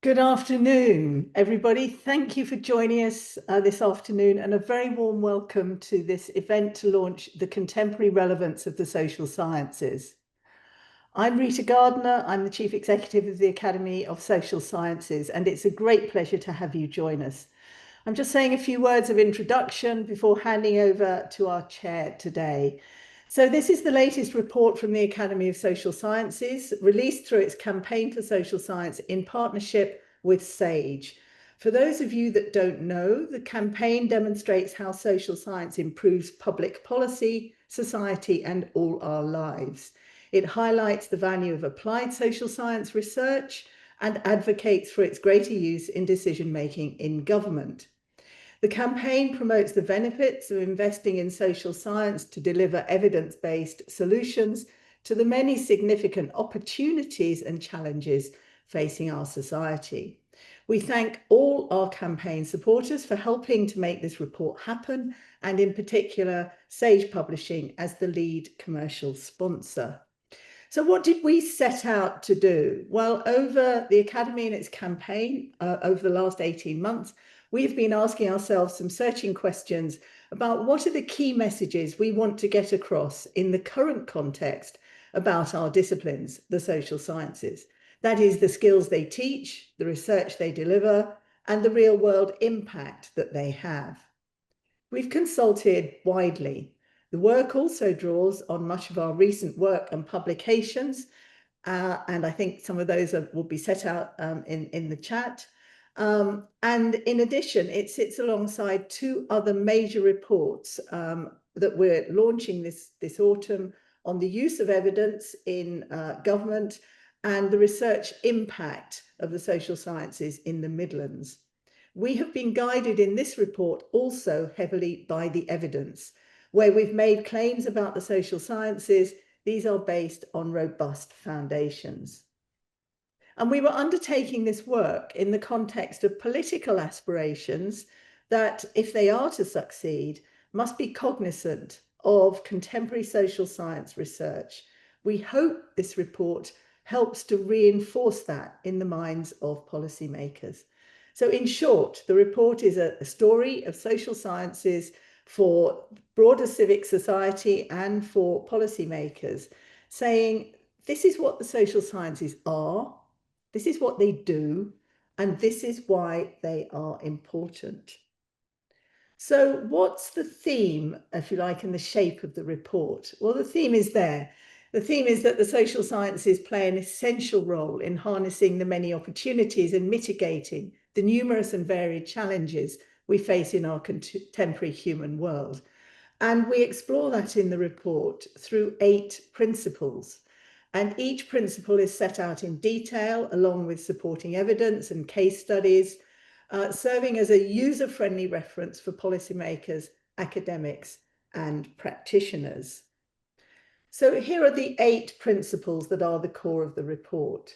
Good afternoon, everybody. Thank you for joining us this afternoon, and a very warm welcome to this event to launch the contemporary relevance of the social sciences. I'm Rita Gardner. I'm the Chief Executive of the Academy of Social Sciences, and it's a great pleasure to have you join us. I'm just saying a few words of introduction before handing over to our chair today. So this is the latest report from the Academy of Social Sciences, released through its Campaign for Social Science in partnership with SAGE. For those of you that don't know, the campaign demonstrates how social science improves public policy, society, and all our lives. It highlights the value of applied social science research and advocates for its greater use in decision-making in government. The campaign promotes the benefits of investing in social science to deliver evidence-based solutions to the many significant opportunities and challenges facing our society. We thank all our campaign supporters for helping to make this report happen, and in particular, Sage Publishing as the lead commercial sponsor. So what did we set out to do? Well, over the Academy and its campaign over the last 18 months, we've been asking ourselves some searching questions about what are the key messages we want to get across in the current context about our disciplines, the social sciences. That is, the skills they teach, the research they deliver, and the real-world impact that they have. We've consulted widely. The work also draws on much of our recent work and publications, and I think some of those will be set out in the chat. And in addition, it sits alongside two other major reports that we're launching this autumn on the use of evidence in government and the research impact of the social sciences in the Midlands. We have been guided in this report also heavily by the evidence. Where we've made claims about the social sciences, these are based on robust foundations. And we were undertaking this work in the context of political aspirations that, if they are to succeed, must be cognizant of contemporary social science research. We hope this report helps to reinforce that in the minds of policymakers. So in short, the report is a story of social sciences for broader civic society and for policymakers, saying this is what the social sciences are, this is what they do, and this is why they are important. So what's the theme, if you like, in the shape of the report? Well, the theme is there. The theme is that the social sciences play an essential role in harnessing the many opportunities and mitigating the numerous and varied challenges we face in our contemporary human world. And we explore that in the report through 8 principles. And each principle is set out in detail, along with supporting evidence and case studies, serving as a user-friendly reference for policymakers, academics, and practitioners. So here are the 8 principles that are the core of the report.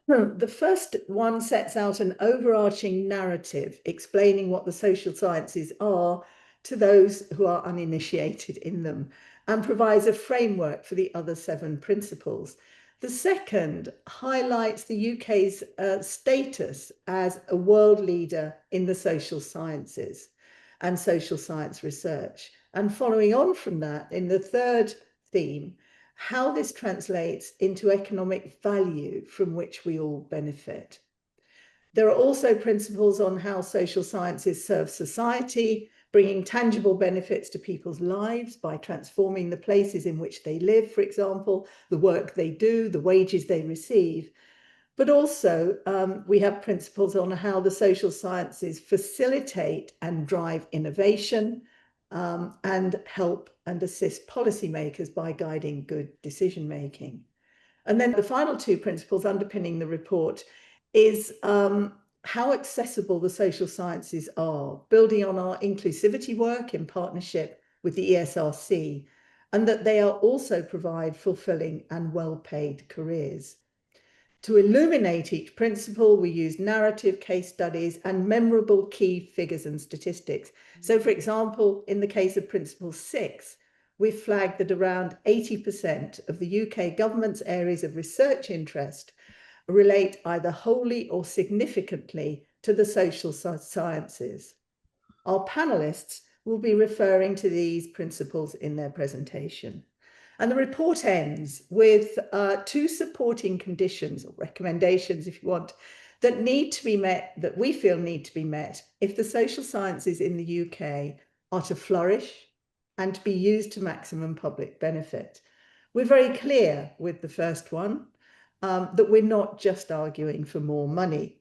The first one sets out an overarching narrative explaining what the social sciences are to those who are uninitiated in them, and provides a framework for the other 7 principles. The second highlights the UK's status as a world leader in the social sciences and social science research. And following on from that, in the third theme, how this translates into economic value from which we all benefit. There are also principles on how social sciences serve society, bringing tangible benefits to people's lives by transforming the places in which they live, for example, the work they do, the wages they receive. But also we have principles on how the social sciences facilitate and drive innovation, and help and assist policymakers by guiding good decision making. And then the final 2 principles underpinning the report is how accessible the social sciences are, building on our inclusivity work in partnership with the ESRC, and that they are also provide fulfilling and well-paid careers. To illuminate each principle, we use narrative case studies and memorable key figures and statistics. So, for example, in the case of Principle 6, we've flagged that around 80% of the UK government's areas of research interest relate either wholly or significantly to the social sciences. Our panelists will be referring to these principles in their presentation. And the report ends with two supporting conditions, or recommendations if you want, that need to be met, that we feel need to be met if the social sciences in the UK are to flourish and to be used to maximum public benefit. We're very clear with the first one, that we're not just arguing for more money,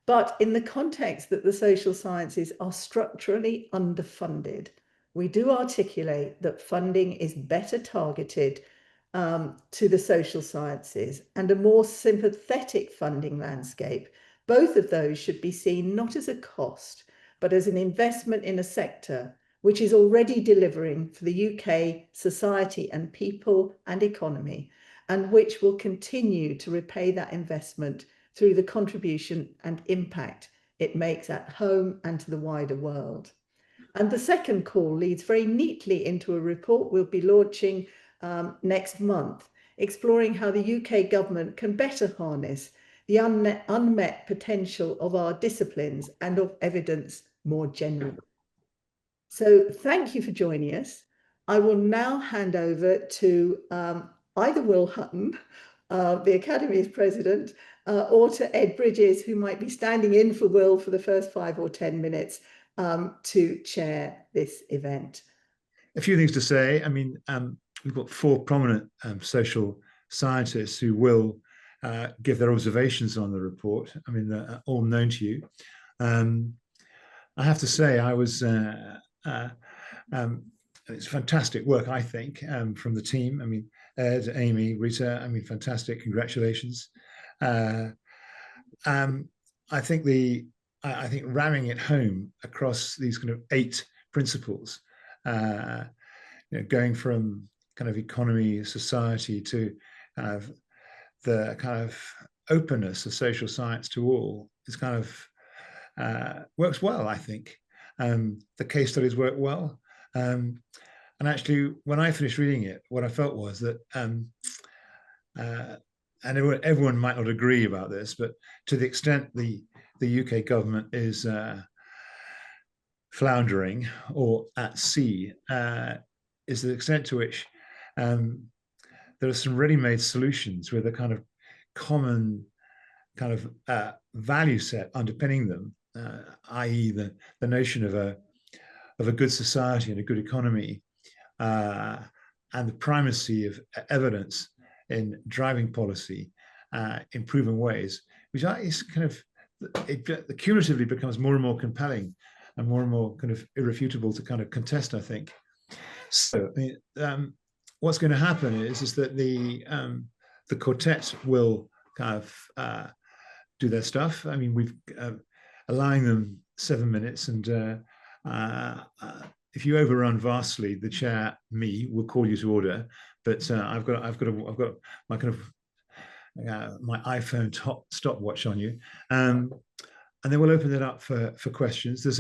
but in the context that the social sciences are structurally underfunded, we do articulate that funding is better targeted to the social sciences, and a more sympathetic funding landscape. Both of those should be seen not as a cost, but as an investment in a sector which is already delivering for the UK society and people and economy, and which will continue to repay that investment through the contribution and impact it makes at home and to the wider world. And the second call leads very neatly into a report we'll be launching next month, exploring how the UK government can better harness the unmet potential of our disciplines and of evidence more generally. So thank you for joining us. I will now hand over to either Will Hutton, the Academy's president, or to Ed Bridges, who might be standing in for Will for the first 5 or 10 minutes to chair this event. A few things to say. I mean, we've got 4 prominent social scientists who will give their observations on the report. I mean, they're all known to you. I have to say, I was it's fantastic work, I think, from the team. I mean, Ed, Amy, Rita, I mean, fantastic. Congratulations. I think ramming it home across these kind of 8 principles, going from kind of economy, society to kind of the kind of openness of social science to all, is kind of works well, I think. The case studies work well. And actually, when I finished reading it, what I felt was that, and everyone might not agree about this, but to the extent the UK government is floundering or at sea, is the extent to which there are some ready-made solutions with a kind of common kind of value set underpinning them, i.e. the notion of a good society and a good economy, and the primacy of evidence in driving policy in proven ways, which is kind of, it cumulatively becomes more and more compelling and more kind of irrefutable to kind of contest, I think. So I mean, what's going to happen is that the quartet will kind of do their stuff. I mean, we've allowing them 7 minutes, and if you overrun vastly, the chair, me, will call you to order. But I've got my kind of my iPhone stopwatch on you, and then we'll open it up for questions. There's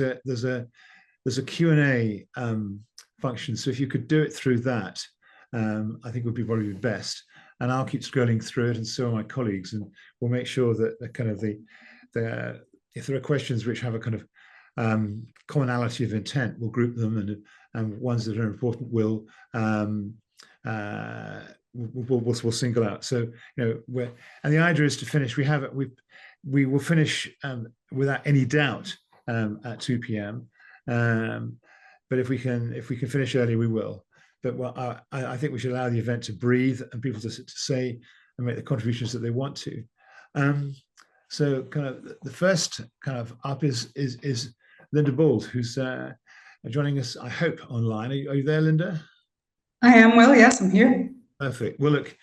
a Q&A function, so if you could do it through that, I think would be probably best. And I'll keep scrolling through it, and so are my colleagues, and we'll make sure that the kind of if there are questions which have a kind of commonality of intent, we'll group them, and ones that are important we'll single out. So and the idea is to finish. We will finish without any doubt at 2 p.m. But if we can finish early, we will. But I think we should allow the event to breathe and people to say and make the contributions that they want to. So kind of the first kind of up is Linda Bauld, who's joining us, I hope, online. Are you there, Linda? I am. Well, yes, I'm here. Perfect. Well, look,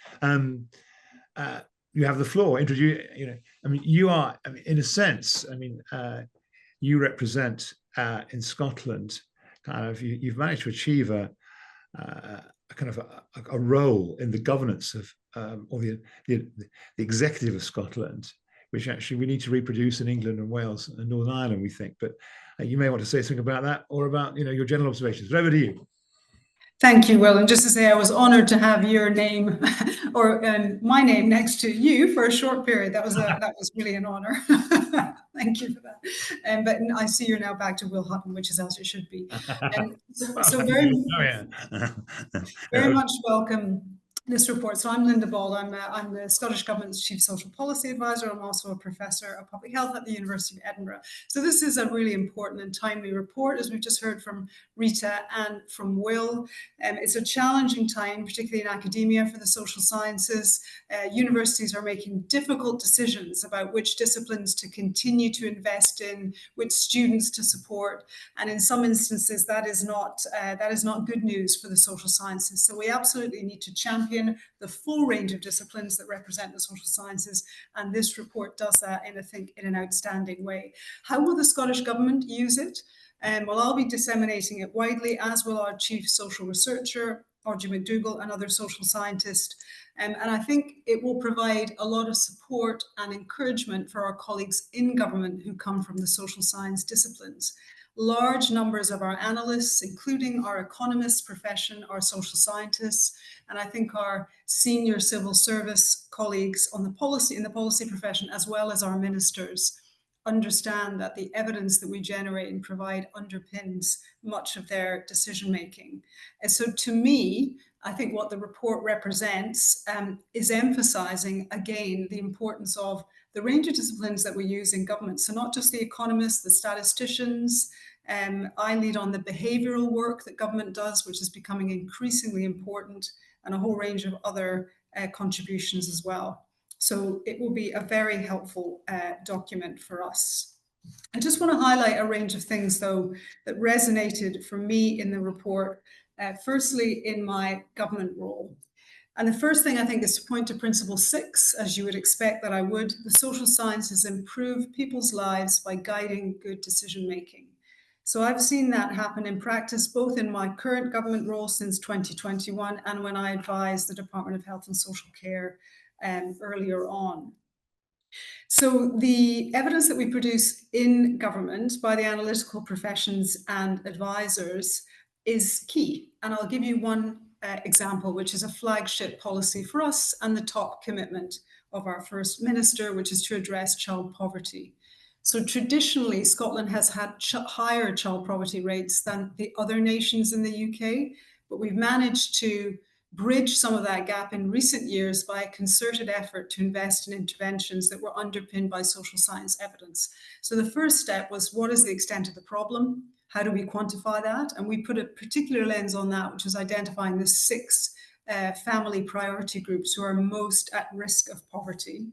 you have the floor. Introduce. I mean, you are. I mean, in a sense, I mean, you represent in Scotland. Kind of, you've managed to achieve a kind of a role in the governance of or the executive of Scotland, which actually we need to reproduce in England and Wales and Northern Ireland, we think. But you may want to say something about that, or about your general observations. But over to you. Thank you, Will. And just to say, I was honored to have your name or my name next to you for a short period. That was really an honor. Thank you for that. But I see you're now back to Will Hutton, which is as it should be. And so very much welcome this report. So I'm Linda Bauld. I'm the Scottish Government's Chief Social Policy Advisor. I'm also a Professor of Public Health at the University of Edinburgh. So this is a really important and timely report, as we've just heard from Rita and from Will. It's a challenging time, particularly in academia, for the social sciences. Universities are making difficult decisions about which disciplines to continue to invest in, which students to support, and in some instances that is not good news for the social sciences. So we absolutely need to champion the full range of disciplines that represent the social sciences, and this report does that I think in an outstanding way. How will the Scottish Government use it? Well, I'll be disseminating it widely, as will our Chief Social Researcher, Audrey McDougall, and other social scientists. And I think it will provide a lot of support and encouragement for our colleagues in government who come from the social science disciplines. Large numbers of our analysts, including our economists profession, our social scientists, and I think our senior civil service colleagues in the policy profession, as well as our ministers, understand that the evidence that we generate and provide underpins much of their decision making. And so to me, I think what the report represents is emphasizing again the importance of the range of disciplines that we use in government. So not just the economists, the statisticians. I lead on the behavioral work that government does, which is becoming increasingly important, and a whole range of other contributions as well. So it will be a very helpful document for us. I just want to highlight a range of things, though, that resonated for me in the report, firstly in my government role. And the first thing I think is to point to Principle 6, as you would expect that I would. The social sciences improve people's lives by guiding good decision making. So I've seen that happen in practice, both in my current government role since 2021 and when I advised the Department of Health and Social Care earlier on. So the evidence that we produce in government by the analytical professions and advisors is key. And I'll give you one example, which is a flagship policy for us and the top commitment of our First Minister, which is to address child poverty. So traditionally, Scotland has had higher child poverty rates than the other nations in the UK, but we've managed to bridge some of that gap in recent years by a concerted effort to invest in interventions that were underpinned by social science evidence. So the first step was, what is the extent of the problem? How do we quantify that? And we put a particular lens on that, which was identifying the 6 family priority groups who are most at risk of poverty.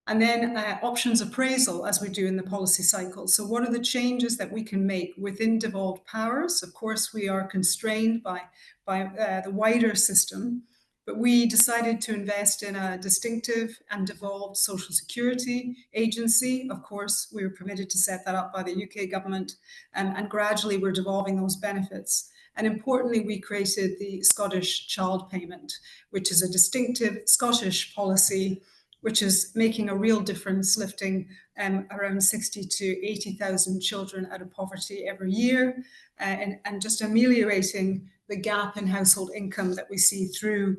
And then options appraisal, as we do in the policy cycle. So what are the changes that we can make within devolved powers? Of course, we are constrained by the wider system, but we decided to invest in a distinctive and devolved social security agency. Of course, we were permitted to set that up by the UK government, and gradually we're devolving those benefits. And importantly, we created the Scottish Child Payment, which is a distinctive Scottish policy which is making a real difference, lifting around 60 to 80,000 children out of poverty every year, and just ameliorating the gap in household income that we see through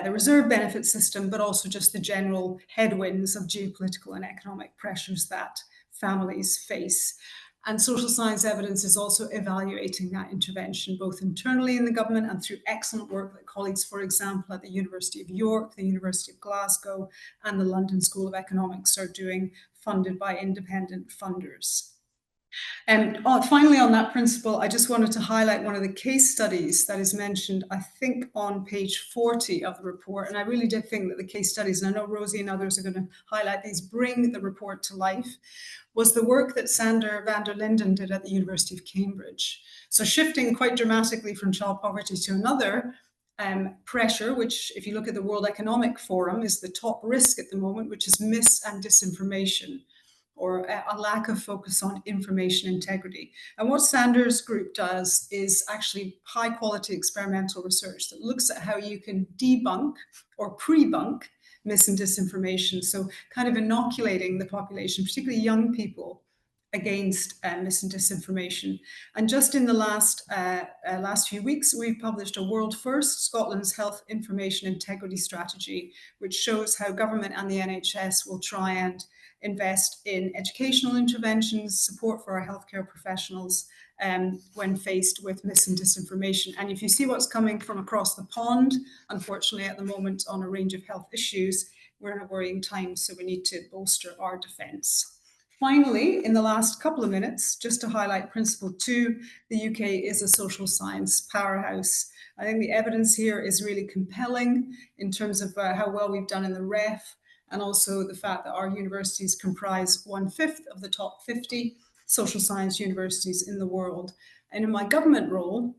the reserve benefit system, but also just the general headwinds of geopolitical and economic pressures that families face. And social science evidence is also evaluating that intervention, both internally in the government and through excellent work that colleagues, for example, at the University of York, the University of Glasgow, and the London School of Economics are doing, funded by independent funders. And finally, on that principle, I just wanted to highlight one of the case studies that is mentioned, I think, on page 40 of the report. And I really did think that the case studies, and I know Rosie and others are going to highlight these, bring the report to life, was the work that Sander van der Linden did at the University of Cambridge. So shifting quite dramatically from child poverty to another pressure, which, if you look at the World Economic Forum, is the top risk at the moment, which is mis- and disinformation, or a lack of focus on information integrity. And what Sander's group does is actually high quality experimental research that looks at how you can debunk or pre-bunk mis- and disinformation. So kind of inoculating the population, particularly young people, against mis and disinformation. And just in the last few weeks, we've published a world first, Scotland's Health Information Integrity Strategy, which shows how government and the NHS will try and invest in educational interventions, support for our healthcare professionals when faced with mis and disinformation. And if you see what's coming from across the pond, unfortunately at the moment on a range of health issues, we're in a worrying time, so we need to bolster our defence. Finally, in the last couple of minutes, just to highlight Principle 2, the UK is a social science powerhouse. I think the evidence here is really compelling in terms of how well we've done in the REF, and also the fact that our universities comprise 1/5 of the top 50 social science universities in the world. And in my government role,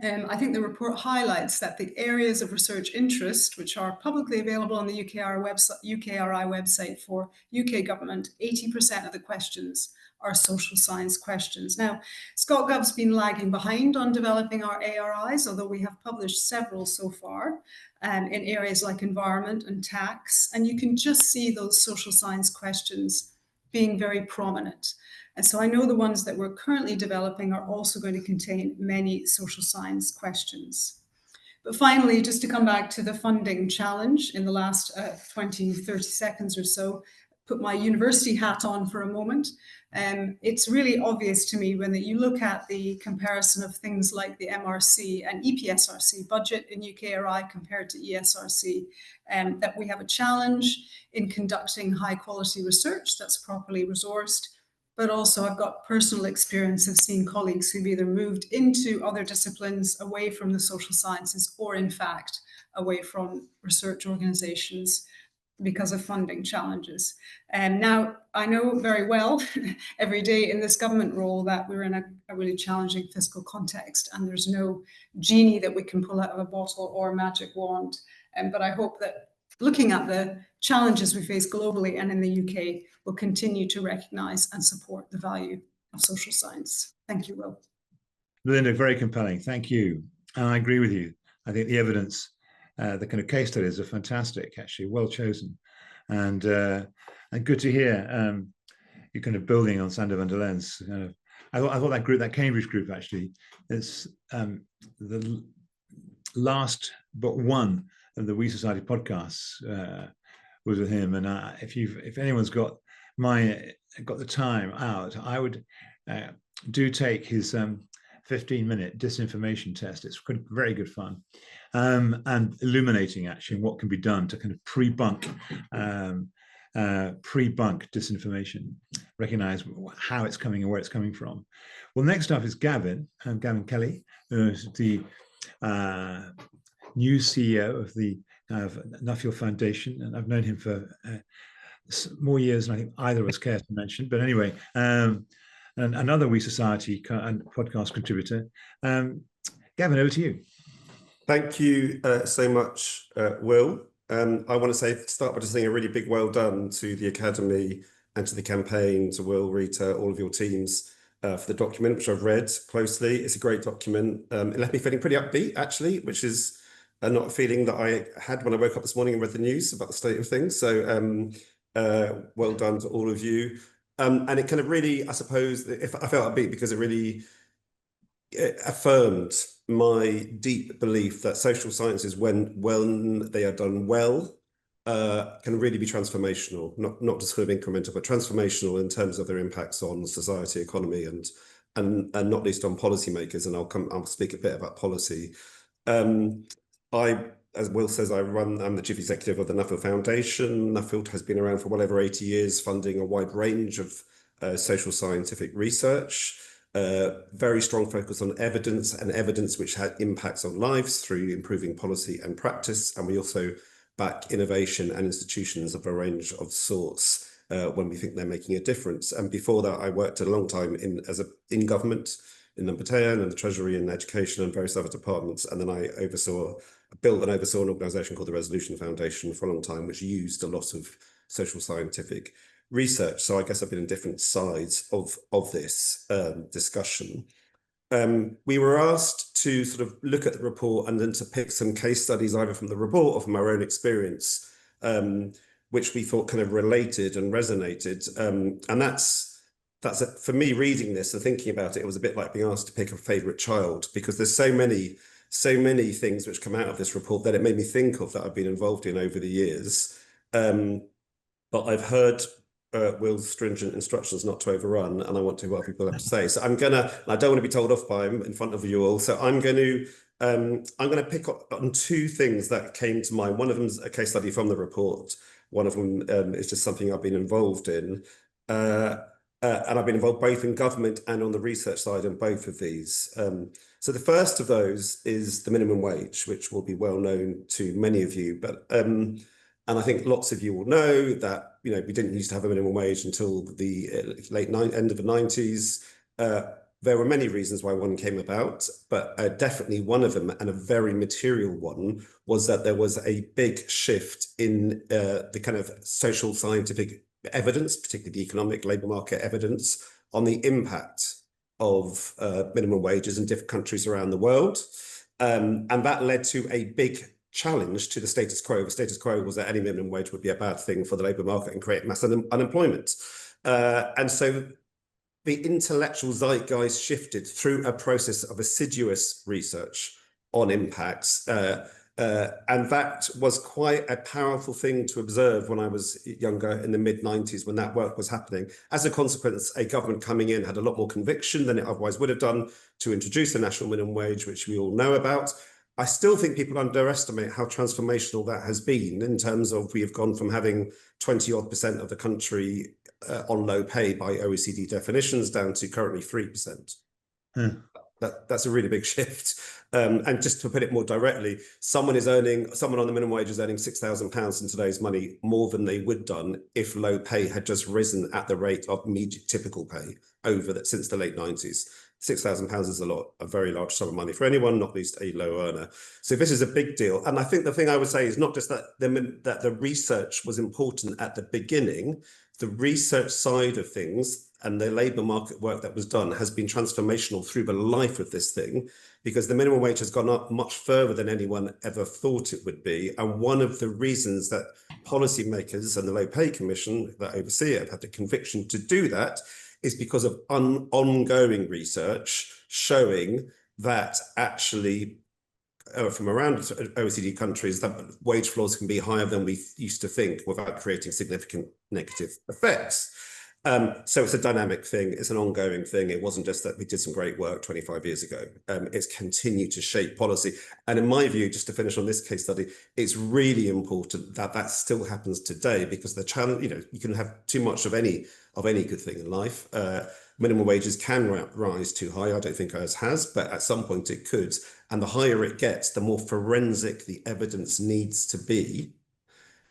I think the report highlights that the areas of research interest, which are publicly available on the UKRI website for UK government, 80% of the questions are social science questions. Now, ScotGov's been lagging behind on developing our ARIs, although we have published several so far in areas like environment and tax. And you can just see those social science questions being very prominent. And so I know the ones that we're currently developing are also going to contain many social science questions. But finally, just to come back to the funding challenge in the last 20, 30 seconds or so, put my university hat on for a moment. It's really obvious to me when you look at the comparison of things like the MRC and EPSRC budget in UKRI compared to ESRC, that we have a challenge in conducting high quality research that's properly resourced. But also I've got personal experience of seeing colleagues who've either moved into other disciplines away from the social sciences or in fact away from research organizations because of funding challenges. And now I know very well every day in this government role that we're in a really challenging fiscal context and there's no genie that we can pull out of a bottle or a magic wand. But I hope that looking at the challenges we face globally and in the UK, will continue to recognise and support the value of social science. Thank you, Will. Linda, very compelling. Thank you. And I agree with you. I think the evidence, the kind of case studies are fantastic, actually, well chosen. And good to hear you're kind of building on Sander van der Lens. I thought that group, that Cambridge group, actually, it's the last but one of the We Society podcasts was with him. And if anyone's got the time out, I would do take his 15-minute disinformation test. It's very good fun and illuminating actually what can be done to kind of pre-bunk disinformation, recognize how it's coming and where it's coming from. Well, next up is Gavin Kelly, who's the new CEO of the Nuffield Foundation, and I've known him for more years than I think either of us care to mention. But anyway, and another We Society and podcast contributor. Gavin, over to you. Thank you so much, Will. I want to start by just saying a really big well done to the Academy and to the campaign, to Will, Rita, all of your teams for the document, which I've read closely. It's a great document. It left me feeling pretty upbeat, actually, which is not a feeling that I had when I woke up this morning and read the news about the state of things. So well done to all of you. And it kind of really, I suppose, I felt upbeat because it really affirmed my deep belief that social sciences, when they are done well, can really be transformational, not just kind of incremental, but transformational in terms of their impacts on society, economy, and not least on policymakers. And I'll speak a bit about policy. As Will says, I'm the chief executive of the Nuffield Foundation. Nuffield has been around for well over 80 years, funding a wide range of social scientific research. Very strong focus on evidence, and evidence which had impacts on lives through improving policy and practice. And we also back innovation and institutions of a range of sorts when we think they're making a difference. And before that, I worked a long time in government, in Number 10 and the Treasury and Education and various other departments. And then I built and oversaw an organisation called the Resolution Foundation for a long time, which used a lot of social scientific research. So I guess I've been in different sides of this discussion. We were asked to sort of look at the report and then to pick some case studies either from the report or from our own experience, which we thought kind of related and resonated. And that's for me reading this and thinking about it, it was a bit like being asked to pick a favorite child, because there's so many things which come out of this report that it made me think of that I've been involved in over the years. But I've heard Will's stringent instructions not to overrun, and I want to hear what people have to say. So I don't want to be told off by him in front of you all. So I'm going to pick up on two things that came to mind. One of them is a case study from the report. One of them is just something I've been involved in. And I've been involved both in government and on the research side in both of these. So the first of those is the minimum wage, which will be well known to many of you. But and I think lots of you will know that we didn't used to have a minimum wage until the end of the 90s. There were many reasons why one came about, but definitely one of them, and a very material one, was that there was a big shift in the kind of social scientific evidence, particularly the economic labour market evidence, on the impact of minimum wages in different countries around the world. And that led to a big challenge to the status quo. The status quo was that any minimum wage would be a bad thing for the labour market and create mass unemployment. And so the intellectual zeitgeist shifted through a process of assiduous research on impacts. And that was quite a powerful thing to observe when I was younger in the mid-90s, when that work was happening. As a consequence, a government coming in had a lot more conviction than it otherwise would have done to introduce a national minimum wage, which we all know about. I still think people underestimate how transformational that has been, in terms of we have gone from having 20-odd% of the country on low pay by OECD definitions down to currently 3%. That's a really big shift. And just to put it more directly, someone on the minimum wage is earning £6,000 in today's money, more than they would done if low pay had just risen at the rate of typical pay since the late 90s. £6,000 is a very large sum of money for anyone, not least a low earner. So this is a big deal. And I think the thing I would say is not just that the research was important at the beginning. The research side of things and the labour market work that was done has been transformational through the life of this thing, because the minimum wage has gone up much further than anyone ever thought it would be. And one of the reasons that policymakers and the Low Pay Commission that oversee it have had the conviction to do that is because of ongoing research showing that actually from around OECD countries, that wage floors can be higher than we used to think without creating significant negative effects. So it's a dynamic thing. It's an ongoing thing. It wasn't just that we did some great work 25 years ago. It's continued to shape policy. And in my view, just to finish on this case study, it's really important that that still happens today, because the challenge, you can have too much of any good thing in life. Minimum wages can rise too high. I don't think ours has, but at some point it could. And the higher it gets, the more forensic the evidence needs to be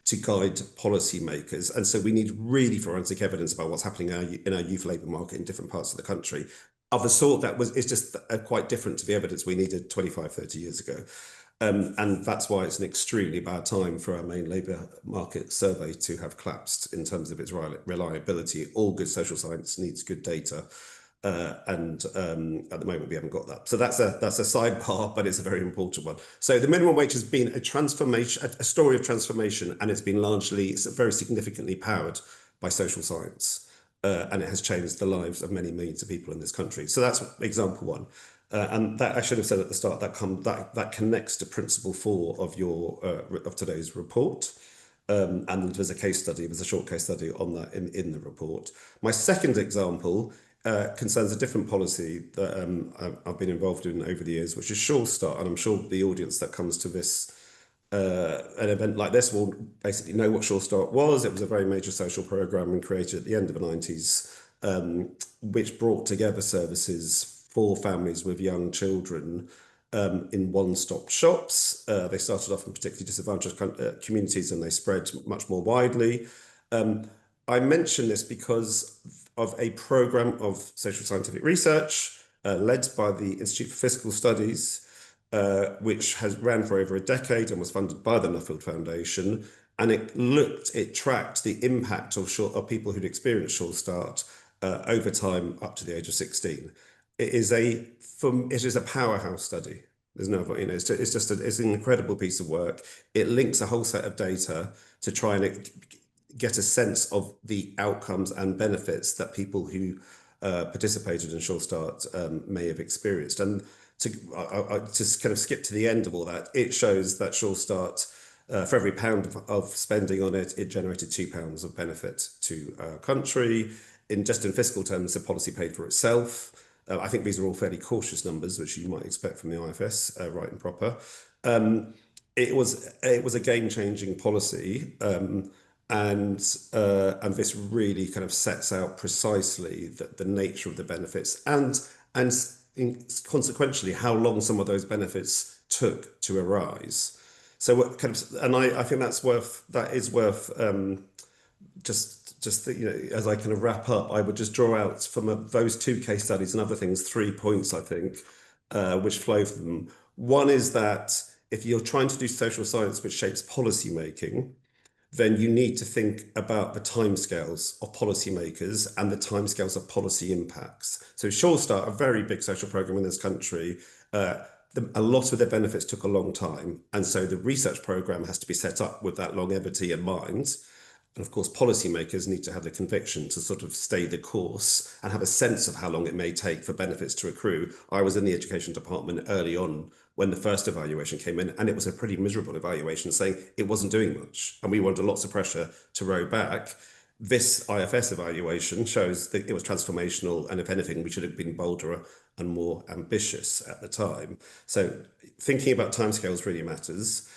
to guide policymakers. And so we need really forensic evidence about what's happening in our youth labour market in different parts of the country, of a sort that is just quite different to the evidence we needed 25, 30 years ago. And that's why it's an extremely bad time for our main labour market survey to have collapsed in terms of its reliability. All good social science needs good data. And at the moment we haven't got that. So that's a sidebar, but it's a very important one. So the minimum wage has been a transformation, a story of transformation, and it's been very significantly powered by social science. And it has changed the lives of many millions of people in this country. So that's example one. And that I should have said at the start, that connects to principle 4 of today's report. And there's a case study, there's a short case study on that in the report. My second example concerns a different policy that I've been involved in over the years, which is Sure Start. And I'm sure the audience that comes to this an event like this will basically know what Sure Start was. It was a very major social program created at the end of the 90s, which brought together services for families with young children in one-stop shops. They started off in particularly disadvantaged communities, and they spread much more widely. I mention this because of a program of social scientific research led by the Institute for Fiscal Studies, which has ran for over a decade and was funded by the Nuffield Foundation. And it tracked the impact of people who'd experienced Sure Start over time up to the age of 16. It is a powerhouse study. There's no, it's an incredible piece of work. It links a whole set of data to try and get a sense of the outcomes and benefits that people who participated in Sure Start may have experienced. And to kind of skip to the end of all that, it shows that Sure Start, for every pound of spending on it, it generated £2 of benefit to our country. In fiscal terms, the policy paid for itself. I think these are all fairly cautious numbers, which you might expect from the IFS, right and proper. It was a game-changing policy, and this really kind of sets out precisely the nature of the benefits and consequentially how long some of those benefits took to arise. So what kind of, and I think that is worth just you know, as I kind of wrap up, I would just draw out from those 2 case studies and other things 3 points, I think, which flow from them. One is that if you're trying to do social science which shapes policy making, then you need to think about the timescales of policymakers and the timescales of policy impacts. So Sure Start, a very big social program in this country, a lot of their benefits took a long time. And so the research program has to be set up with that longevity in mind. And of course, policymakers need to have the conviction to sort of stay the course and have a sense of how long it may take for benefits to accrue. I was in the education department early on when the first evaluation came in, and it was a pretty miserable evaluation saying it wasn't doing much. And we were under lots of pressure to row back. This IFS evaluation shows that it was transformational, and if anything, we should have been bolder and more ambitious at the time. So thinking about timescales really matters.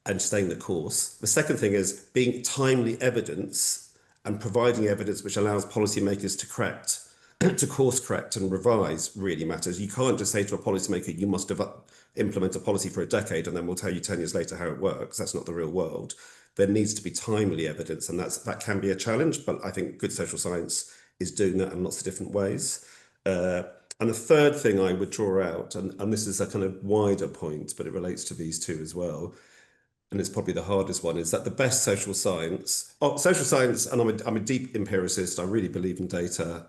And staying the course. The second thing is being timely evidence and providing evidence which allows policymakers to course correct and revise really matters. You can't just say to a policymaker, you must implement a policy for a decade and then we'll tell you 10 years later how it works. That's not the real world. There needs to be timely evidence, and that can be a challenge, but I think good social science is doing that in lots of different ways. And the third thing I would draw out, and this is a kind of wider point, but it relates to these two as well, and it's probably the hardest one, is that the best social science, and I'm a deep empiricist, I really believe in data,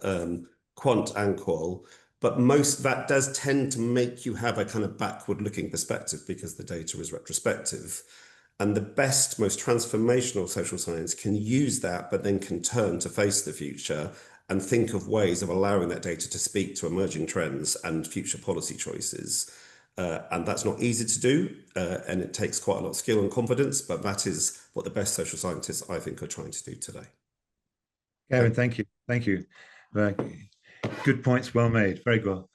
quant and qual, but that does tend to make you have a kind of backward-looking perspective because the data is retrospective. And the best, most transformational social science can use that, but then can turn to face the future and think of ways of allowing that data to speak to emerging trends and future policy choices. And that's not easy to do, and it takes quite a lot of skill and confidence, but that is what the best social scientists, I think, are trying to do today. Gavin, thank you. Thank you. Good points, well made. Very well.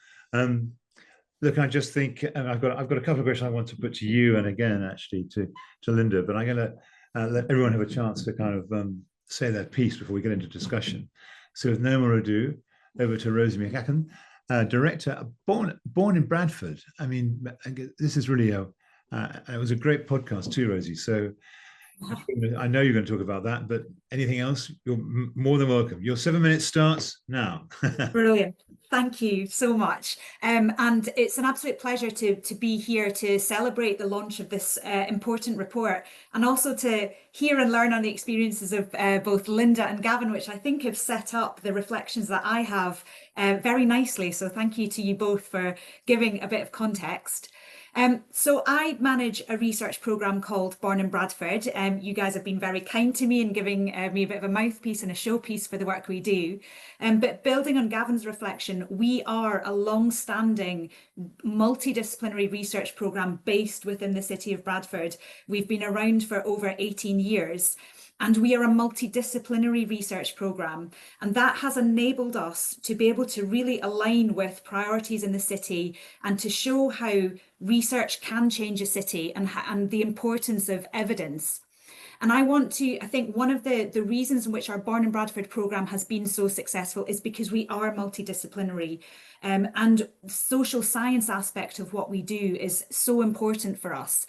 Look, I just think, and I've got a couple of questions I want to put to you, and again, actually, to Linda, but I'm going to let everyone have a chance to kind of say their piece before we get into discussion. So with no more ado, over to Rosie McEachan, director, born in Bradford. I mean, this is really it was a great podcast too, Rosie. So I know you're going to talk about that, but anything else, you're more than welcome. Your 7 minutes starts now. Brilliant. Thank you so much. And it's an absolute pleasure to be here to celebrate the launch of this important report, and also to hear and learn on the experiences of both Linda and Gavin, which I think have set up the reflections that I have very nicely. So thank you to you both for giving a bit of context. So I manage a research programme called Born in Bradford. You guys have been very kind to me in giving me a bit of a mouthpiece and a showpiece for the work we do. But building on Gavin's reflection, we are a long-standing multidisciplinary research programme based within the city of Bradford. We've been around for over 18 years. And we are a multidisciplinary research programme, and that has enabled us to be able to really align with priorities in the city and to show how research can change a city and the importance of evidence. And I think one of the reasons in which our Born in Bradford programme has been so successful is because we are multidisciplinary, and social science aspect of what we do is so important for us.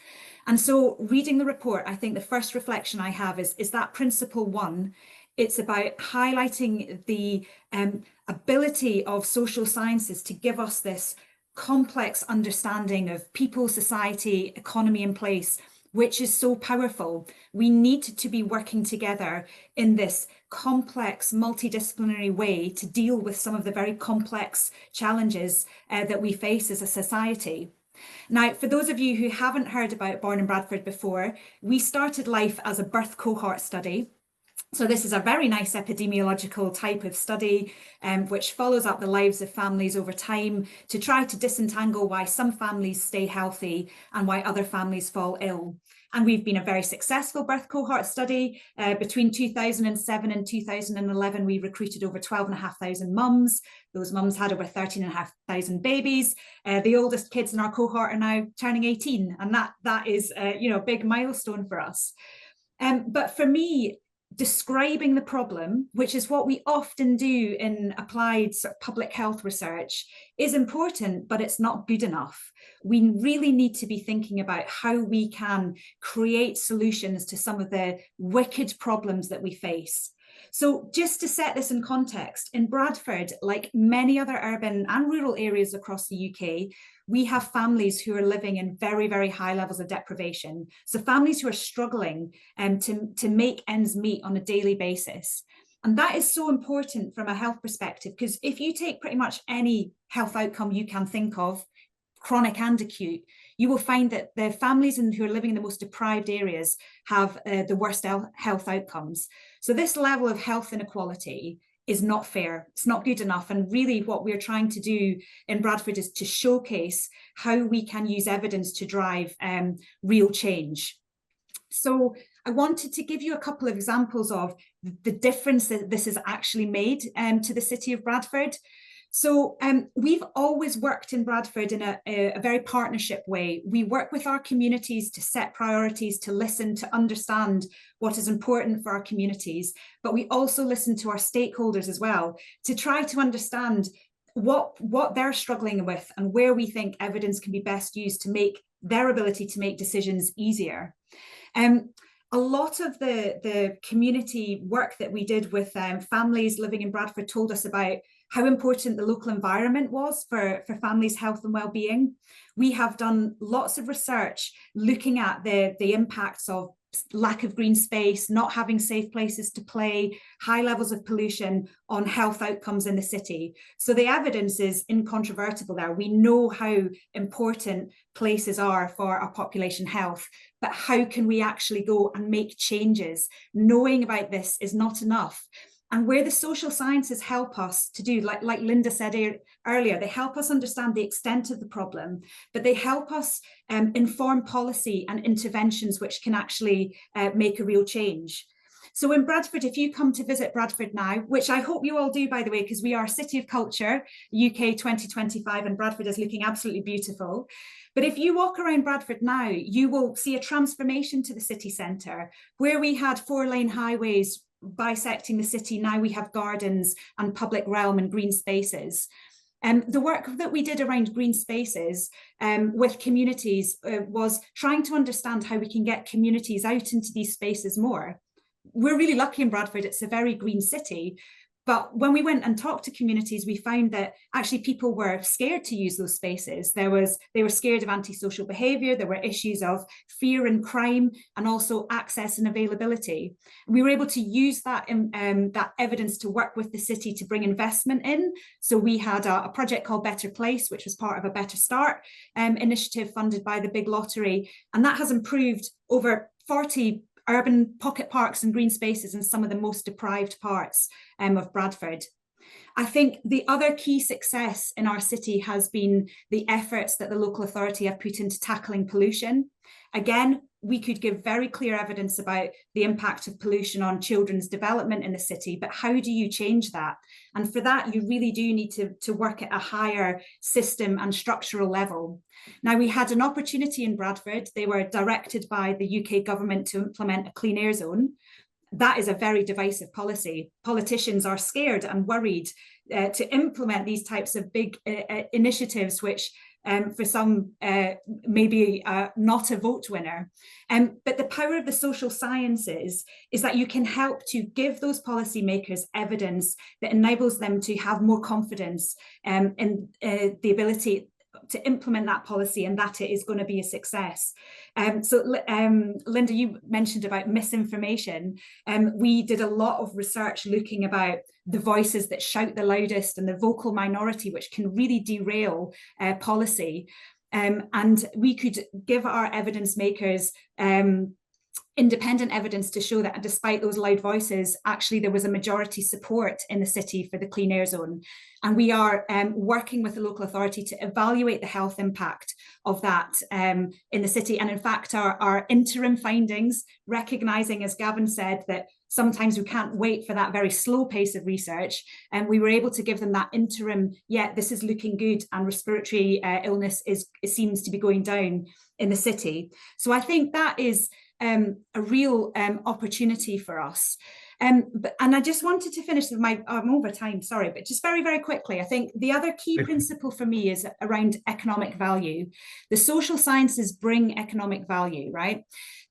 And so reading the report, I think the first reflection I have is that principle 1. It's about highlighting the ability of social sciences to give us this complex understanding of people, society, economy, and place, which is so powerful. We need to be working together in this complex, multidisciplinary way to deal with some of the very complex challenges that we face as a society. Now, for those of you who haven't heard about Born in Bradford before, we started life as a birth cohort study. So this is a very nice epidemiological type of study, which follows up the lives of families over time to try to disentangle why some families stay healthy and why other families fall ill. And we've been a very successful birth cohort study. Between 2007 and 2011, we recruited over 12,500 mums. Those mums had over 13,500 babies. The oldest kids in our cohort are now turning 18, and that is a big milestone for us. But for me, describing the problem, which is what we often do in applied sort of public health research, is important, but it's not good enough. We really need to be thinking about how we can create solutions to some of the wicked problems that we face. So just to set this in context, in Bradford, like many other urban and rural areas across the UK, we have families who are living in very, very high levels of deprivation. So families who are struggling to make ends meet on a daily basis. And that is so important from a health perspective, because if you take pretty much any health outcome you can think of, chronic and acute, you will find that the families who are living in the most deprived areas have the worst health outcomes. So this level of health inequality is not fair. It's not good enough. And really what we're trying to do in Bradford is to showcase how we can use evidence to drive real change. So I wanted to give you a couple of examples of the difference that this has actually made to the city of Bradford. So we've always worked in Bradford in a very partnership way. We work with our communities to set priorities, to listen, to understand what is important for our communities, but we also listen to our stakeholders as well to try to understand what they're struggling with and where we think evidence can be best used to make their ability to make decisions easier. A lot of the community work that we did with families living in Bradford told us about how important the local environment was for families' health and well-being. We have done lots of research looking at the impacts of lack of green space, not having safe places to play, high levels of pollution on health outcomes in the city. So the evidence is incontrovertible there. We know how important places are for our population health, but how can we actually go and make changes? Knowing about this is not enough. And where the social sciences help us to do, like Linda said earlier, they help us understand the extent of the problem, but they help us inform policy and interventions which can actually make a real change. So in Bradford, if you come to visit Bradford now, which I hope you all do, by the way, because we are City of Culture, UK 2025, and Bradford is looking absolutely beautiful. But if you walk around Bradford now, you will see a transformation to the city centre. Where we had 4-lane highways bisecting the city, now we have gardens and public realm and green spaces. The work that we did around green spaces with communities was trying to understand how we can get communities out into these spaces more. We're really lucky in Bradford, it's a very green city. But when we went and talked to communities, we found that actually people were scared to use those spaces. They were scared of antisocial behaviour. There were issues of fear and crime, and also access and availability. We were able to use that evidence to work with the city to bring investment in. So we had a project called Better Place, which was part of a Better Start initiative funded by the Big Lottery. And that has improved over 40 urban pocket parks and green spaces in some of the most deprived parts of Bradford. I think the other key success in our city has been the efforts that the local authority have put into tackling pollution. Again, we could give very clear evidence about the impact of pollution on children's development in the city, but how do you change that? And for that, you really do need to work at a higher system and structural level. Now, we had an opportunity in Bradford. They were directed by the UK government to implement a clean air zone. That is a very divisive policy. Politicians are scared and worried to implement these types of big initiatives, which for some maybe not a vote winner. But the power of the social sciences is that you can help to give those policymakers evidence that enables them to have more confidence in the ability to implement that policy and that it is going to be a success. Linda, you mentioned about misinformation. We did a lot of research looking about the voices that shout the loudest and the vocal minority, which can really derail policy. And we could give our evidence makers independent evidence to show that despite those loud voices, actually there was a majority support in the city for the clean air zone. And we are working with the local authority to evaluate the health impact of that in the city. And in fact, our interim findings, recognising, as Gavin said, that sometimes we can't wait for that very slow pace of research, and we were able to give them that interim, yeah, this is looking good, and respiratory illness seems to be going down in the city. So I think that is a real opportunity for us. And I just wanted to finish with I'm over time, sorry, but just very, very quickly, I think the other key principle for me is around economic value. The social sciences bring economic value, right?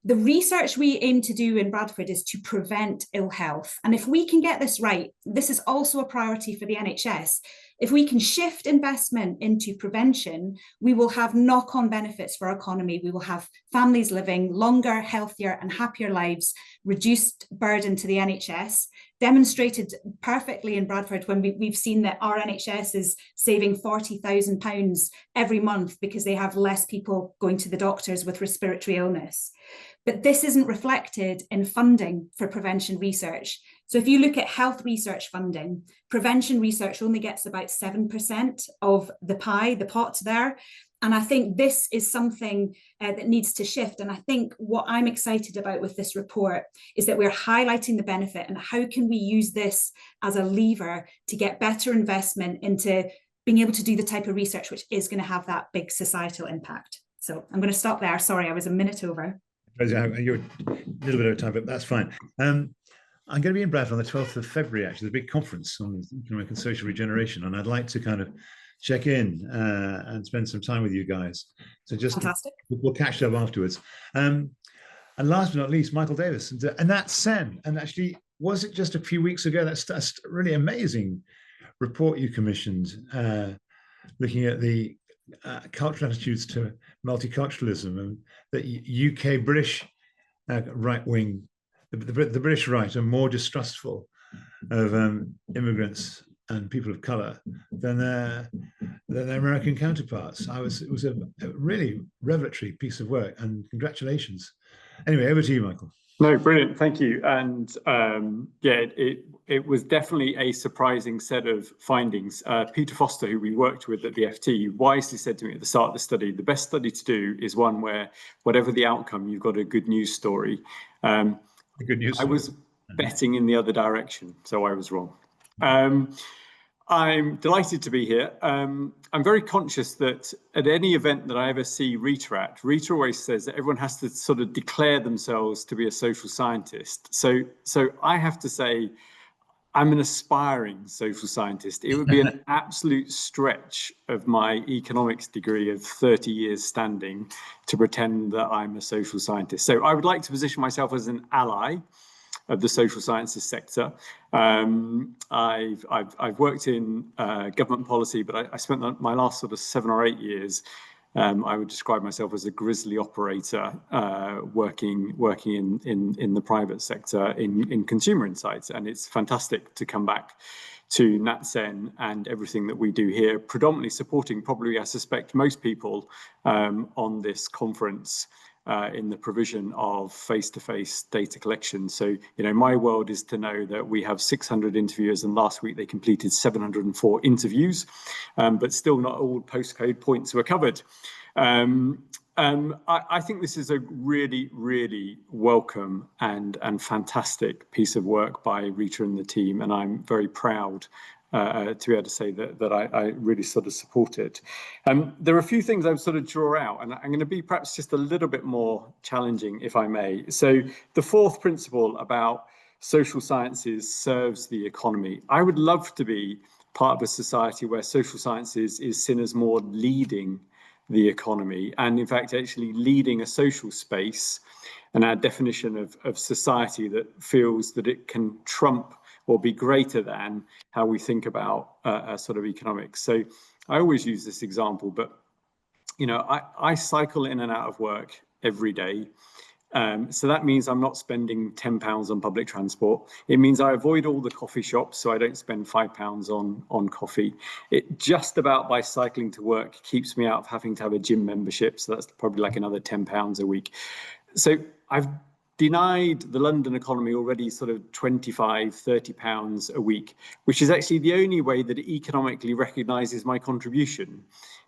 The research we aim to do in Bradford is to prevent ill health. And if we can get this right, this is also a priority for the NHS. If we can shift investment into prevention, we will have knock-on benefits for our economy. We will have families living longer, healthier and happier lives, reduced burden to the NHS, demonstrated perfectly in Bradford when we've seen that our NHS is saving £40,000 every month because they have less people going to the doctors with respiratory illness. But this isn't reflected in funding for prevention research. So if you look at health research funding, prevention research only gets about 7% of the pie, the pot there. And I think this is something that needs to shift. And I think what I'm excited about with this report is that we're highlighting the benefit and how can we use this as a lever to get better investment into being able to do the type of research which is going to have that big societal impact. So I'm going to stop there. Sorry, I was a minute over. You're a little bit over time, but that's fine. I'm going to be in Bradford on the 12th of February, actually, the big conference on economic and social regeneration. And I'd like to kind of check in and spend some time with you guys. So just fantastic. We'll catch up afterwards. And last but not least, Michael Davis and that's Sen. And actually, was it just a few weeks ago? That's a really amazing report you commissioned, looking at the cultural attitudes to multiculturalism, and that UK British right wing, the British right are more distrustful of immigrants and people of colour than their American counterparts. It was a really revelatory piece of work, and congratulations. Anyway, over to you, Michael. No, brilliant, thank you. And yeah, it was definitely a surprising set of findings. Peter Foster, who we worked with at the FT, wisely said to me at the start of the study, the best study to do is one where, whatever the outcome, you've got a good news story. A good news story. I was betting in the other direction, so I was wrong. I'm delighted to be here. I'm very conscious that at any event that I ever see Rita at, Rita always says that everyone has to sort of declare themselves to be a social scientist. So I have to say, I'm an aspiring social scientist. It would be an absolute stretch of my economics degree of 30 years standing to pretend that I'm a social scientist. So I would like to position myself as an ally of the social sciences sector. I've worked in government policy, but I spent my last sort of 7 or 8 years. I would describe myself as a grisly operator, working in the private sector in consumer insights, and it's fantastic to come back to NatSen and everything that we do here, predominantly supporting, probably I suspect most people on this conference. In the provision of face-to-face data collection. So, you know, my world is to know that we have 600 interviewers, and last week they completed 704 interviews, but still not all postcode points were covered. I think this is a really, really welcome and fantastic piece of work by Rita and the team, and I'm very proud to be able to say that I really sort of support it. There are a few things I would sort of draw out, and I'm going to be perhaps just a little bit more challenging, if I may. So the fourth principle about social sciences serves the economy. I would love to be part of a society where social sciences is seen as more leading the economy, and in fact actually leading a social space, and our definition of society that feels that it can trump or be greater than how we think about sort of economics. So I always use this example, but you know, I cycle in and out of work every day. So that means I'm not spending £10 on public transport. It means I avoid all the coffee shops, so I don't spend £5 on coffee. It just about by cycling to work keeps me out of having to have a gym membership. So that's probably like another £10 a week. So I've denied the London economy already sort of £25–30 a week, which is actually the only way that it economically recognises my contribution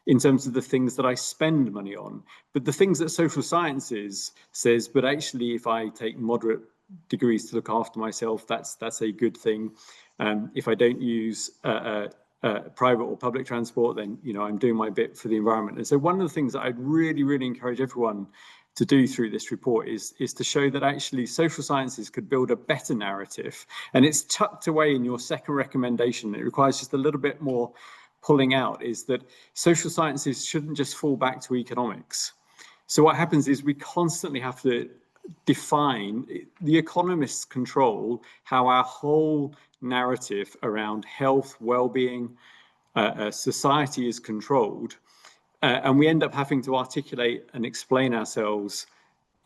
in terms of the things that I spend money on. But the things that social sciences says, but actually if I take moderate degrees to look after myself, that's a good thing. If I don't use private or public transport, then I'm doing my bit for the environment. And so one of the things that I'd really, really encourage everyone to do through this report is to show that actually social sciences could build a better narrative. And it's tucked away in your second recommendation. It requires just a little bit more pulling out, is that social sciences shouldn't just fall back to economics. So what happens is we constantly have to define, the economists control how our whole narrative around health, well-being, society is controlled. And we end up having to articulate and explain ourselves,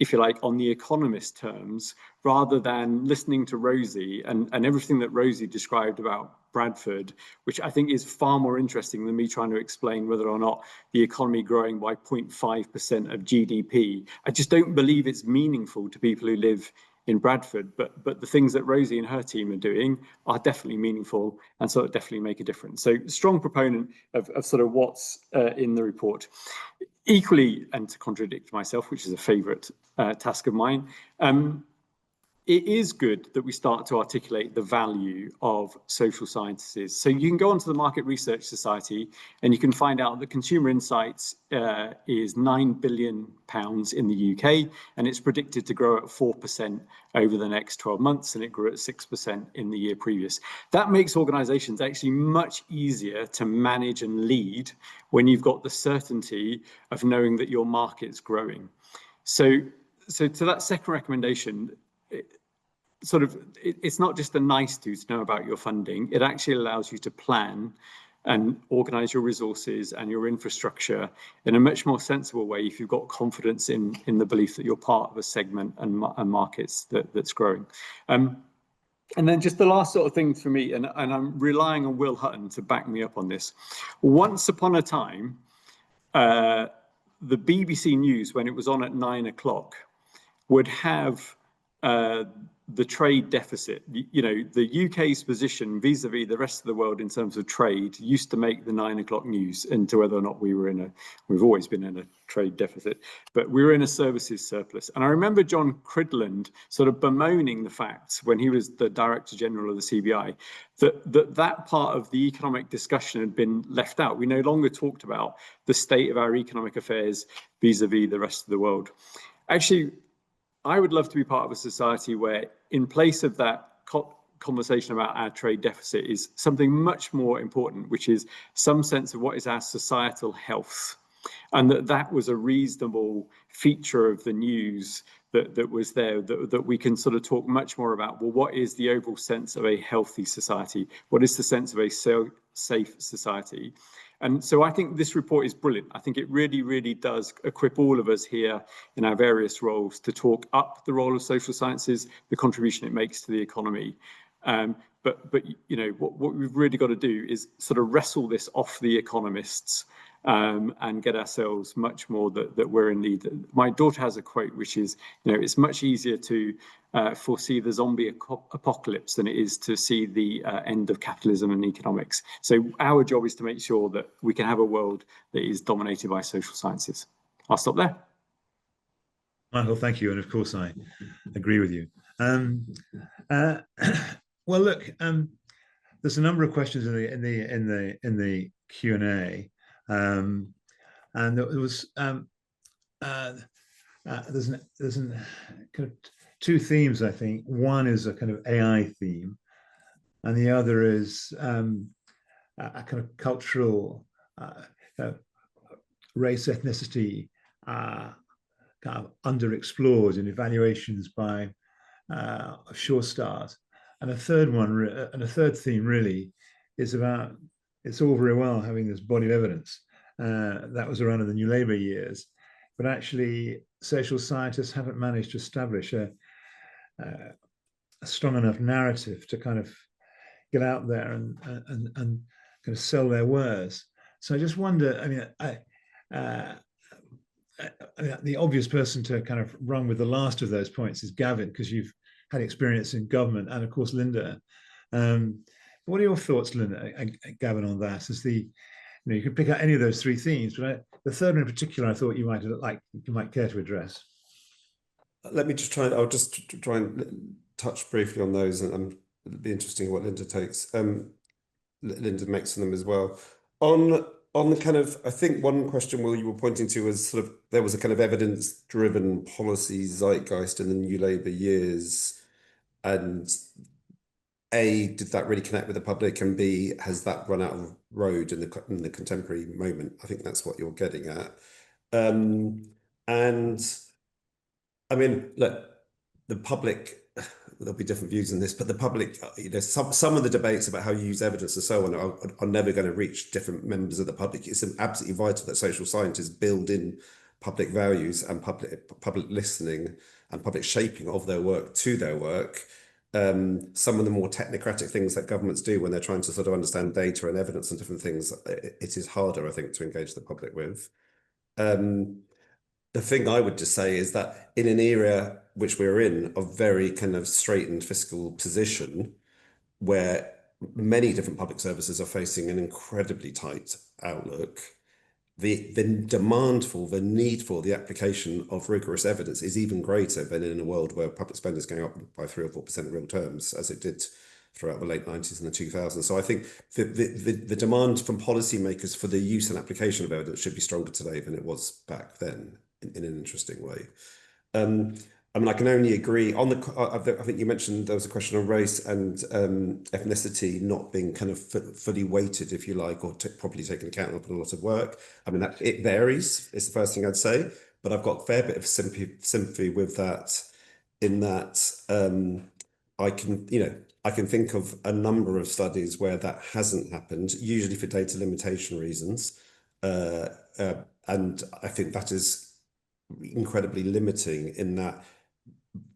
if you like, on the economist terms, rather than listening to Rosie and everything that Rosie described about Bradford, which I think is far more interesting than me trying to explain whether or not the economy growing by 0.5% of GDP. I just don't believe it's meaningful to people who live in Bradford, but the things that Rosie and her team are doing are definitely meaningful and sort of definitely make a difference. So strong proponent of sort of what's in the report. Equally, and to contradict myself, which is a favourite task of mine, it is good that we start to articulate the value of social sciences. So you can go onto the Market Research Society and you can find out that Consumer Insights is £9 billion in the UK, and it's predicted to grow at 4% over the next 12 months, and it grew at 6% in the year previous. That makes organisations actually much easier to manage and lead when you've got the certainty of knowing that your market's growing. So to that second recommendation, it's not just a nice to know about your funding. It actually allows you to plan and organise your resources and your infrastructure in a much more sensible way if you've got confidence in the belief that you're part of a segment and markets that's growing. And then just the last sort of thing for me, and I'm relying on Will Hutton to back me up on this. Once upon a time, the BBC News, when it was on at 9 o'clock, would have the trade deficit. The UK's position vis-a-vis the rest of the world in terms of trade used to make the 9 o'clock news into whether or not we've always been in a trade deficit, but we were in a services surplus. And I remember John Cridland sort of bemoaning the fact when he was the Director General of the CBI, that part of the economic discussion had been left out. We no longer talked about the state of our economic affairs vis-a-vis the rest of the world. Actually, I would love to be part of a society where, in place of that conversation about our trade deficit, is something much more important, which is some sense of what is our societal health. And that was a reasonable feature of the news that was there, that we can sort of talk much more about, well, what is the overall sense of a healthy society? What is the sense of a safe society? And so I think this report is brilliant. I think it really, really does equip all of us here in our various roles to talk up the role of social sciences, the contribution it makes to the economy. But what we've really got to do is sort of wrestle this off the economists and get ourselves much more that we're in lead. My daughter has a quote, which is, it's much easier to foresee the zombie apocalypse than it is to see the end of capitalism and economics. So our job is to make sure that we can have a world that is dominated by social sciences. I'll stop there. Michael, thank you. And of course, I agree with you. Well, look, there's a number of questions in the Q&A, and there was there's kind of two themes, I think. One is a kind of AI theme, and the other is a kind of cultural race, ethnicity, kind of underexplored in evaluations by Sure Stars. And a third theme really is about, it's all very well having this body of evidence that was around in the New Labour years, but actually social scientists haven't managed to establish a strong enough narrative to kind of get out there and kind of sell their wares. So I just wonder, I mean, the obvious person to kind of run with the last of those points is Gavin, because you've had experience in government, and of course Linda. What are your thoughts, Linda, Gavin, on that? As the, you could pick out any of those three themes, but the third one in particular, I thought you might care to address. Let me just try. I'll just try and touch briefly on those, and it'll be interesting what Linda takes. Linda makes them as well. On the kind of, I think one question, Will, you were pointing to was sort of, there was a kind of evidence-driven policy zeitgeist in the New Labour years, and A, did that really connect with the public, and B, has that run out of road in the contemporary moment? I think that's what you're getting at. And I mean, look, the public, there'll be different views on this, but the public, some of the debates about how you use evidence and so on are never going to reach different members of the public. It's absolutely vital that social scientists build in public values and public listening and public shaping of their work to their work. Some of the more technocratic things that governments do when they're trying to sort of understand data and evidence and different things, it is harder, I think, to engage the public with. The thing I would just say is that in an era which we're in, of very kind of straitened fiscal position, where many different public services are facing an incredibly tight outlook, the demand for, the need for the application of rigorous evidence is even greater than in a world where public spending is going up by 3 or 4% in real terms, as it did throughout the late 90s and the 2000s. So I think the demand from policymakers for the use and application of evidence should be stronger today than it was back then, in an interesting way. I mean, I can only agree on I think you mentioned there was a question on race and ethnicity not being kind of fully weighted, if you like, or properly taken account of in a lot of work. I mean, it varies, is the first thing I'd say, but I've got a fair bit of sympathy with that, in that I can think of a number of studies where that hasn't happened, usually for data limitation reasons. And I think that is incredibly limiting, in that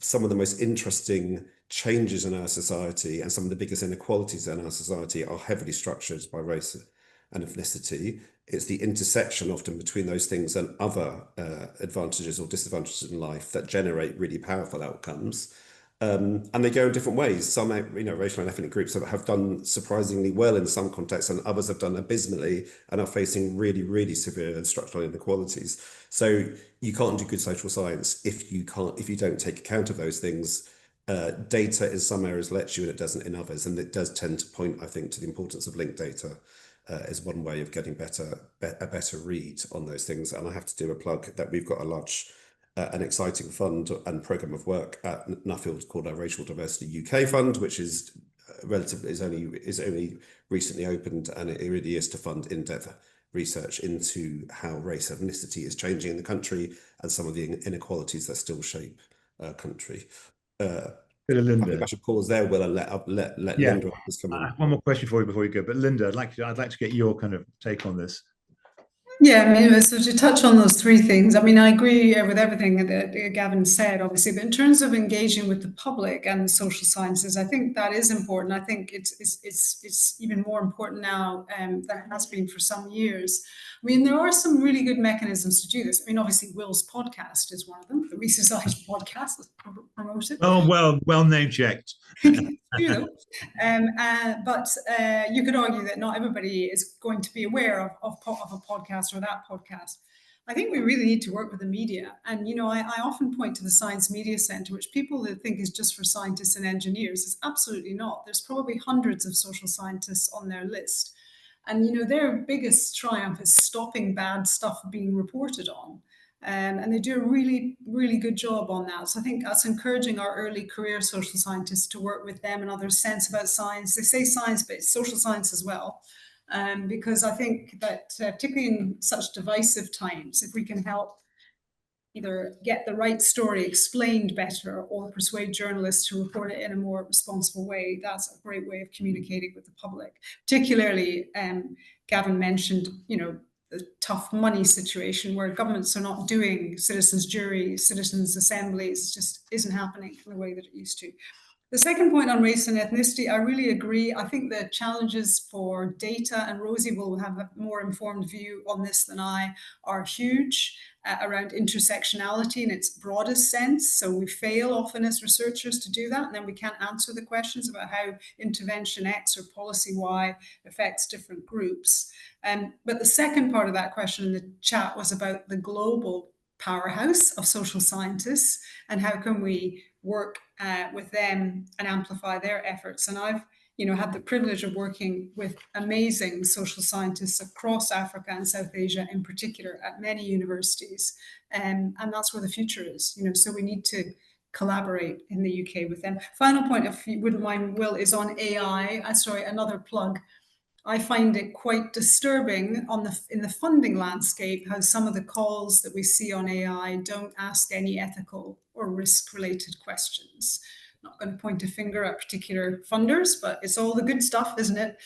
some of the most interesting changes in our society and some of the biggest inequalities in our society are heavily structured by race and ethnicity. It's the intersection often between those things and other advantages or disadvantages in life that generate really powerful outcomes. And they go in different ways. Some, racial and ethnic groups have done surprisingly well in some contexts, and others have done abysmally and are facing really, really severe and structural inequalities. So you can't do good social science if you don't take account of those things. Data in some areas lets you, and it doesn't in others. And it does tend to point, I think, to the importance of linked data as one way of getting a better read on those things. And I have to do a plug that we've got a large an exciting fund and programme of work at Nuffield called our Racial Diversity UK Fund, which is only recently opened, and it really is to fund in-depth research into how race and ethnicity is changing in the country and some of the inequalities that still shape our country. I think I should pause there, Will, and let Linda come in. One more question for you before you go, but Linda, I'd like to get your kind of take on this. Yeah, I mean, so to touch on those three things, I mean, I agree with everything that Gavin said, obviously, but in terms of engaging with the public and the social sciences, I think that is important. I think it's even more important now than it has been for some years. I mean, there are some really good mechanisms to do this. I mean, obviously, Will's podcast is one of them. The We Society podcast is promoted. Oh, well name checked. But you could argue that not everybody is going to be aware of a podcast or that podcast. I think we really need to work with the media. And, I often point to the Science Media Centre, which people think is just for scientists and engineers. It's absolutely not. There's probably hundreds of social scientists on their list. And, their biggest triumph is stopping bad stuff being reported on. And they do a really, really good job on that. So I think that's encouraging our early career social scientists to work with them and others' sense about science. They say science, but it's social science as well. Because I think that particularly in such divisive times, if we can help either get the right story explained better or persuade journalists to report it in a more responsible way, that's a great way of communicating with the public. Particularly, Gavin mentioned, the tough money situation where governments are not doing citizens' juries, citizens' assemblies, just isn't happening in the way that it used to. The second point on race and ethnicity, I really agree. I think the challenges for data, and Rosie will have a more informed view on this than I, are huge. around intersectionality in its broadest sense. So we fail often as researchers to do that, and then we can't answer the questions about how intervention X or policy Y affects different groups. But the second part of that question in the chat was about the global powerhouse of social scientists and how can we work with them and amplify their efforts. And I've had the privilege of working with amazing social scientists across Africa and South Asia in particular at many universities. And that's where the future is, so we need to collaborate in the UK with them. Final point, if you wouldn't mind, Will, is on AI. Sorry, another plug. I find it quite disturbing in the funding landscape how some of the calls that we see on AI don't ask any ethical or risk-related questions. I'm not going to point a finger at particular funders, but it's all the good stuff, isn't it?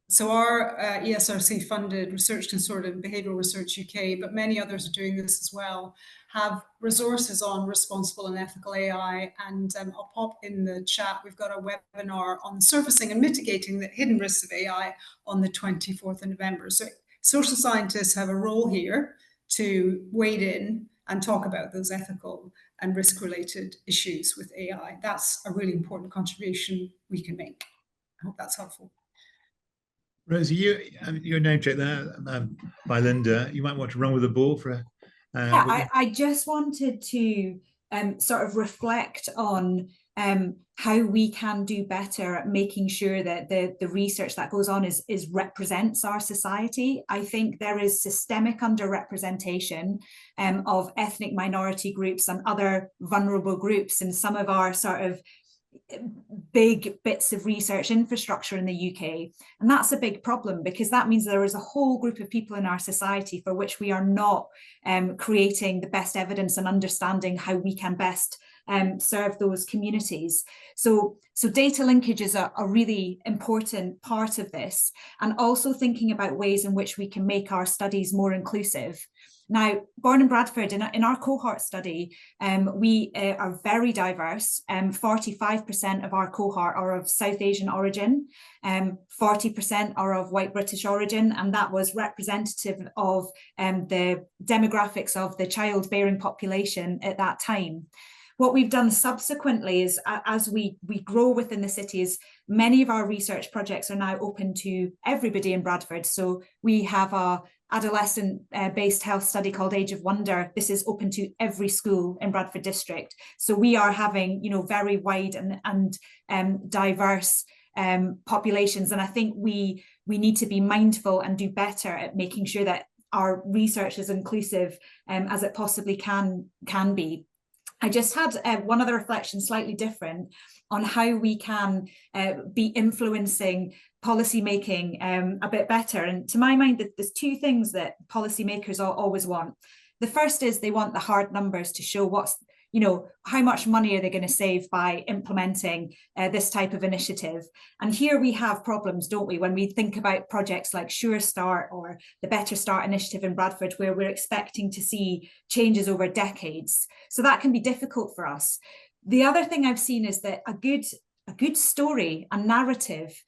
So our ESRC-funded research consortium, Behavioural Research UK, but many others are doing this as well, have resources on responsible and ethical AI. And I'll pop in the chat, we've got a webinar on surfacing and mitigating the hidden risks of AI on the 24th of November. So social scientists have a role here to wade in and talk about those ethical and risk-related issues with AI. That's a really important contribution we can make. I hope that's helpful. Rosie, your name check there by Linda. You might want to run with the ball for a. I just wanted to sort of reflect on how we can do better at making sure that the research that goes on is represents our society. I think there is systemic underrepresentation of ethnic minority groups and other vulnerable groups in some of our sort of big bits of research infrastructure in the UK. And that's a big problem, because that means there is a whole group of people in our society for which we are not creating the best evidence and understanding how we can best serve those communities. So data linkage is a really important part of this, and also thinking about ways in which we can make our studies more inclusive. Now, Born in Bradford, in our cohort study, we are very diverse. 45% of our cohort are of South Asian origin, 40% are of white British origin, and that was representative of the demographics of the childbearing population at that time. What we've done subsequently is, as we grow within the cities, many of our research projects are now open to everybody in Bradford. So we have a adolescent-based health study called Age of Wonder. This is open to every school in Bradford District. So we are having, very wide and diverse populations. And I think we need to be mindful and do better at making sure that our research is inclusive as it possibly can be. I just had one other reflection, slightly different, on how we can be influencing policy making a bit better. And to my mind, there's two things that policymakers always want. The first is they want the hard numbers to show how much money are they going to save by implementing this type of initiative. And here we have problems, don't we, when we think about projects like Sure Start or the Better Start initiative in Bradford, where we're expecting to see changes over decades. So that can be difficult for us. The other thing I've seen is that a good story, a narrative,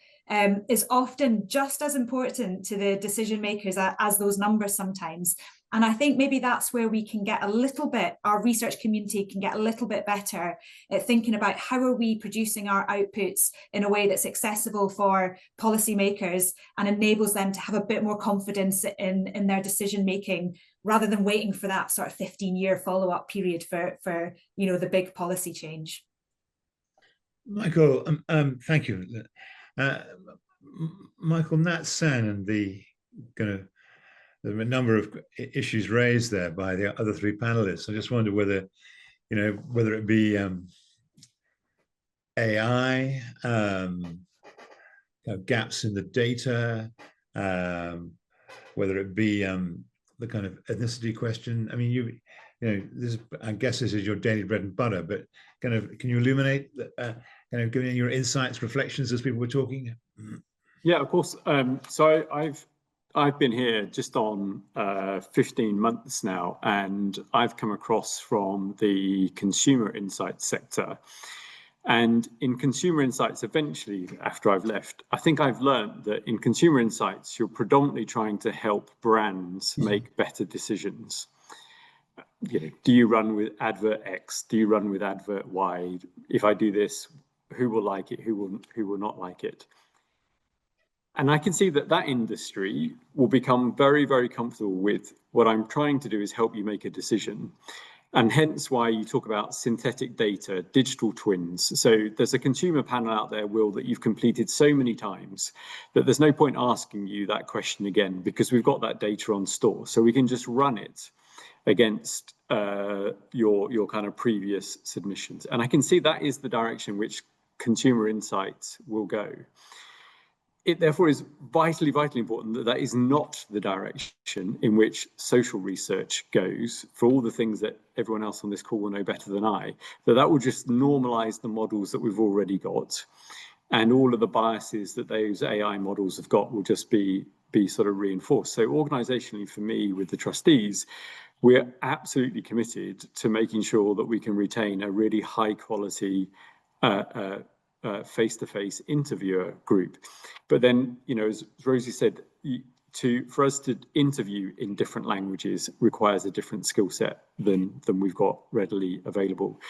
is often just as important to the decision makers as those numbers sometimes. And I think maybe that's where we can get our research community can get a little bit better at thinking about how are we producing our outputs in a way that's accessible for policymakers and enables them to have a bit more confidence in their decision making, rather than waiting for that sort of 15-year follow-up period for the big policy change. Michael, thank you. Michael, Nat Sen and there are a number of issues raised there by the other three panelists. I just wonder whether it be AI, gaps in the data, whether it be the kind of ethnicity question. I mean, I guess this is your daily bread and butter, but can you illuminate, giving your insights, reflections as people were talking? Yeah, of course. So I've been here just on 15 months now, and I've come across from the consumer insight sector. And in consumer insights, eventually, after I've left, I think I've learned that in consumer insights, you're predominantly trying to help brands make better decisions. You know, do you run with advert X? Do you run with advert Y? If I do this, who will like it? Who will not like it? And I can see that that industry will become very, very comfortable with what I'm trying to do is help you make a decision. And hence why you talk about synthetic data, digital twins. So there's a consumer panel out there, Will, that you've completed so many times that there's no point asking you that question again, because we've got that data on store. So we can just run it against your kind of previous submissions. And I can see that is the direction which consumer insights will go. It therefore is vitally, vitally important that that is not the direction in which social research goes, for all the things that everyone else on this call will know better than I, that will just normalize the models that we've already got, and all of the biases that those AI models have got will just be sort of reinforced. So organizationally, for me, with the trustees, we're absolutely committed to making sure that we can retain a really high quality face-to-face interviewer group. But then, you know, as Rosie said, for us to interview in different languages requires a different skill set than we've got readily available.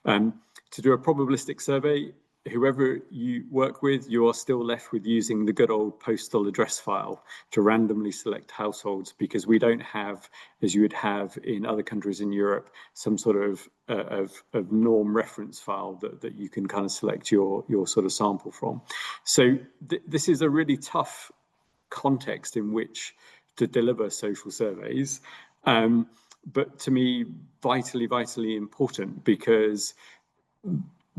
To do a probabilistic survey, whoever you work with, you are still left with using the good old postal address file to randomly select households, because we don't have, as you would have in other countries in Europe, some sort of norm reference file that you can kind of select your sort of sample from. So this is a really tough context in which to deliver social surveys, but to me, vitally, vitally important, because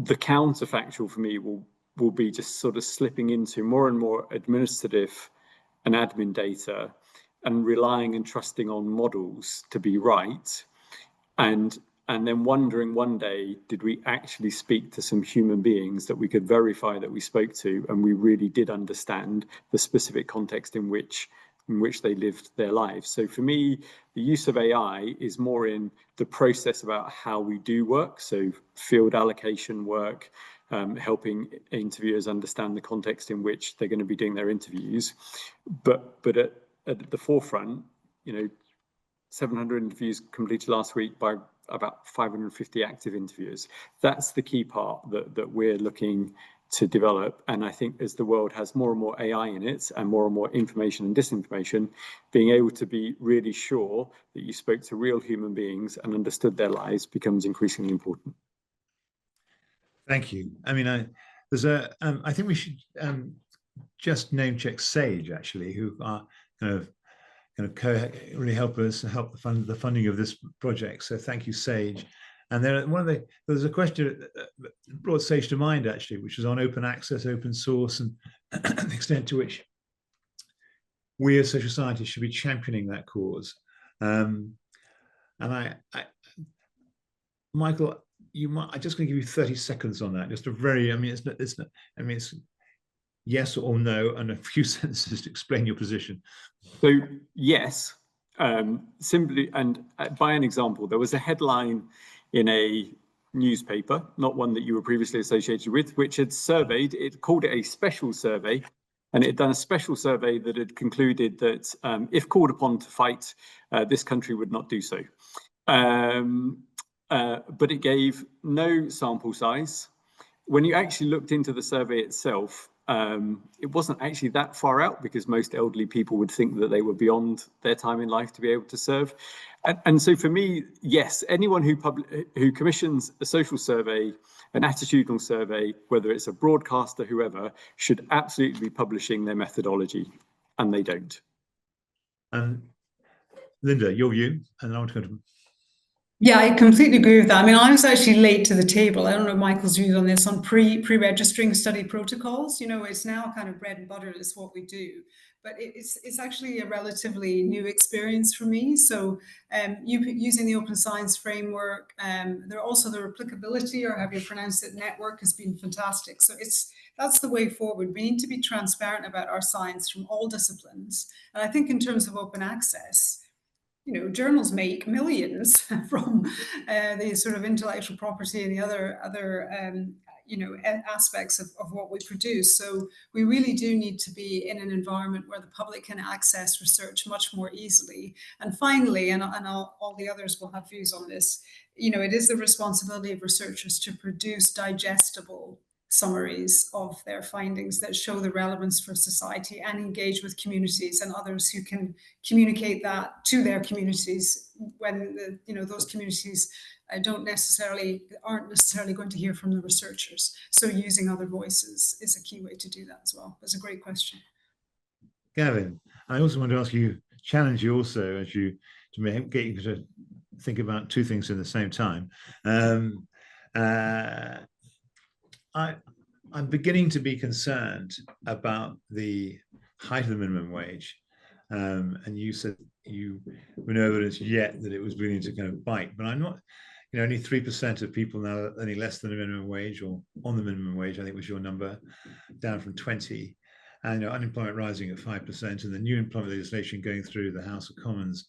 the counterfactual for me will be just sort of slipping into more and more administrative and admin data and relying and trusting on models to be right, and then wondering one day, did we actually speak to some human beings that we could verify that we spoke to, and we really did understand the specific context in which they lived their lives. So for me, the use of AI is more in the process about how we do work. So field allocation work, helping interviewers understand the context in which they're going to be doing their interviews. But at the forefront, you know, 700 interviews completed last week by about 550 active interviewers. That's the key part that we're looking to develop. And I think as the world has more and more AI in it and more information and disinformation, being able to be really sure that you spoke to real human beings and understood their lives becomes increasingly important. Thank you. I mean, I think we should just name check Sage, actually, who are kind of really help us help the funding of this project. So thank you, Sage. And there's a question that brought Sage to mind, actually, which was on open access, open source, and the extent to which we as social scientists should be championing that cause. And Michael, I'm just going to give you 30 seconds on that. Just a very, it's yes or no, and a few sentences to explain your position. So yes, simply, and by an example, there was a headline in a newspaper, not one that you were previously associated with, which had surveyed, it called it a special survey, and it had done a special survey that had concluded that if called upon to fight, this country would not do so. But it gave no sample size. When you actually looked into the survey itself, it wasn't actually that far out, because most elderly people would think that they were beyond their time in life to be able to serve. And so for me, yes, anyone who commissions a social survey, an attitudinal survey, whether it's a broadcaster, whoever, should absolutely be publishing their methodology, and they don't. Linda, your view, and I want to go to... Yeah, I completely agree with that. I mean, I was actually late to the table. I don't know Michael's views on this, on pre-registering study protocols. You know, it's now kind of bread and butter, is what we do. But it's actually a relatively new experience for me. So using the Open Science Framework, there are also the replicability, or have you pronounced it, network, has been fantastic. So that's the way forward. We need to be transparent about our science from all disciplines. And I think in terms of open access, you know, journals make millions from the sort of intellectual property and the other aspects of what we produce. So we really do need to be in an environment where the public can access research much more easily. And finally, and all the others will have views on this, it is the responsibility of researchers to produce digestible summaries of their findings that show the relevance for society and engage with communities and others who can communicate that to their communities when those communities aren't necessarily going to hear from the researchers. So using other voices is a key way to do that as well. That's a great question. Gavin, I also want to challenge you also to get you to think about two things at the same time. I'm beginning to be concerned about the height of the minimum wage. And you said you were no evidence yet that it was beginning to kind of bite, but I'm not, only 3% of people now are earning less than the minimum wage or on the minimum wage, I think was your number, down from 20. And unemployment rising at 5%, and the new employment legislation going through the House of Commons.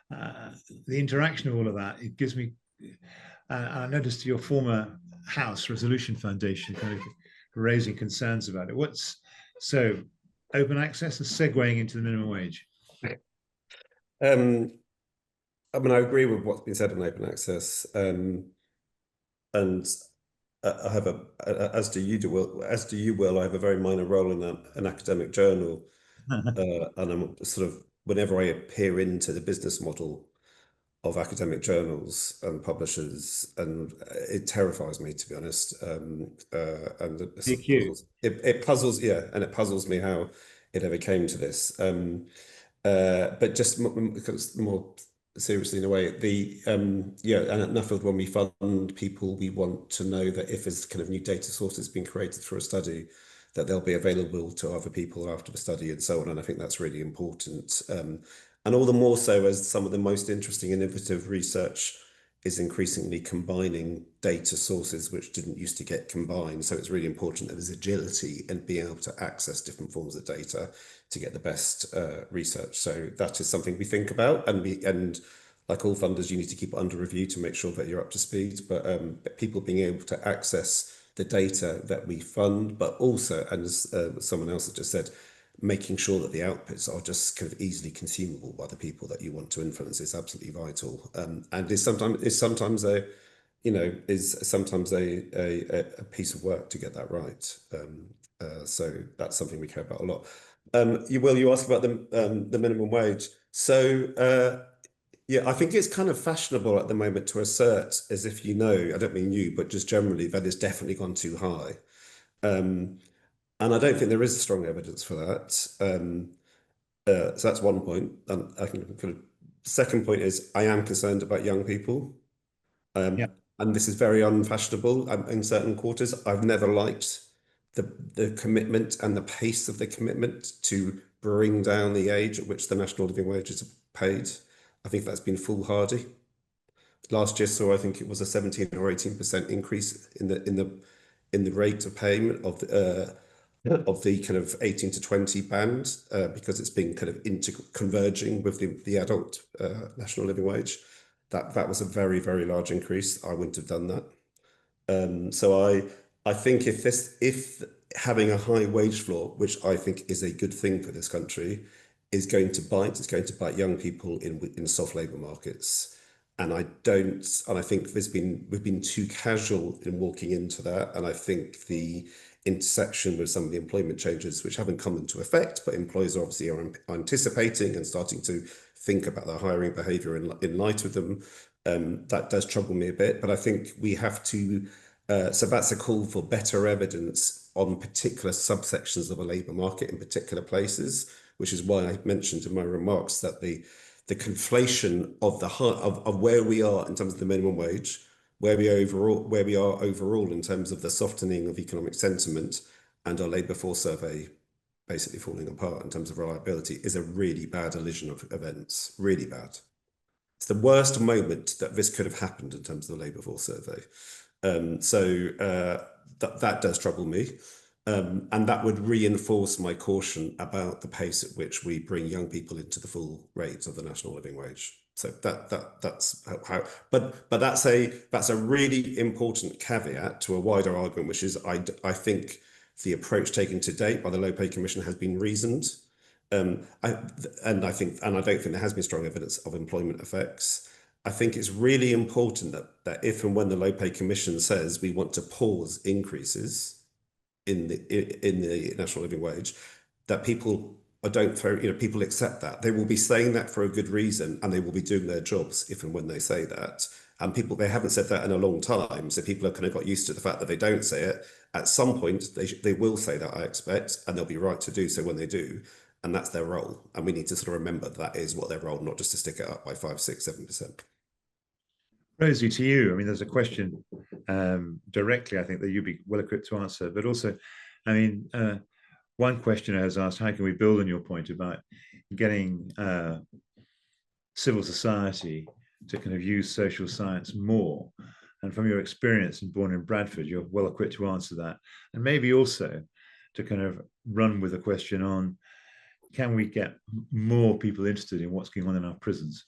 The interaction of all of that, it gives me, I noticed your former House Resolution Foundation kind of raising concerns about it. So open access is segueing into the minimum wage. I agree with what's been said on open access, and I have as do you, Will. I have a very minor role in an academic journal, and I'm sort of, whenever I peer into the business model of academic journals and publishers, and it terrifies me, to be honest. And it puzzles me how it ever came to this. But just more seriously, in a way, and at Nuffield, when we fund people, we want to know that if there's kind of new data sources being created for a study, that they'll be available to other people after the study and so on. And I think that's really important. And all the more so as some of the most interesting innovative research is increasingly combining data sources which didn't used to get combined. So it's really important that there's agility and being able to access different forms of data to get the best research. So that is something we think about, and like all funders, you need to keep it under review to make sure that you're up to speed. But people being able to access the data that we fund, but also, and as someone else has just said, making sure that the outputs are just kind of easily consumable by the people that you want to influence is absolutely vital. And is sometimes a piece of work to get that right. So that's something we care about a lot. You asked about the minimum wage. So I think it's kind of fashionable at the moment to assert, as if I don't mean you, but just generally, that it's definitely gone too high. And I don't think there is strong evidence for that. So that's one point. And I think the second point is I am concerned about young people. And this is very unfashionable in certain quarters. I've never liked the commitment and the pace of the commitment to bring down the age at which the national living wages are paid. I think that's been foolhardy. Last year saw, I think it was a 17 or 18% increase in the rate of payment of the kind of 18 to 20 band, because it's been kind of converging with the adult national living wage. That was a very, very large increase. I wouldn't have done that. So I think if having a high wage floor, which I think is a good thing for this country, is going to bite, it's going to bite young people in soft labour markets. And I think we've been too casual in walking into that. And I think the intersection with some of the employment changes, which haven't come into effect, but employers obviously are anticipating and starting to think about their hiring behaviour in light of them, that does trouble me a bit. But I think we have to, so that's a call for better evidence on particular subsections of a labour market in particular places, which is why I mentioned in my remarks that the conflation of where we are in terms of the minimum wage, where we are overall in terms of the softening of economic sentiment, and our labour force survey basically falling apart in terms of reliability, is a really bad elision of events, really bad. It's the worst moment that this could have happened in terms of the labour force survey. That does trouble me. And that would reinforce my caution about the pace at which we bring young people into the full rates of the national living wage. So that's how. But that's a really important caveat to a wider argument, which is I think the approach taken to date by the Low Pay Commission has been reasoned. I don't think there has been strong evidence of employment effects. I think it's really important that if and when the Low Pay Commission says we want to pause increases in the national living wage, that people people accept that. They will be saying that for a good reason, and they will be doing their jobs if and when they say that. And they haven't said that in a long time, so people have kind of got used to the fact that they don't say it. At some point, they will say that, I expect, and they'll be right to do so when they do. And that's their role. And we need to sort of remember that is what their role, not just to stick it up by 5, 6, 7%. Rosie, to you, I mean, there's a question directly, I think, that you'd be well equipped to answer, but also, I mean, one questioner has asked, how can we build on your point about getting civil society to kind of use social science more? And from your experience and born in Bradford, you're well equipped to answer that. And maybe also to kind of run with a question on, can we get more people interested in what's going on in our prisons?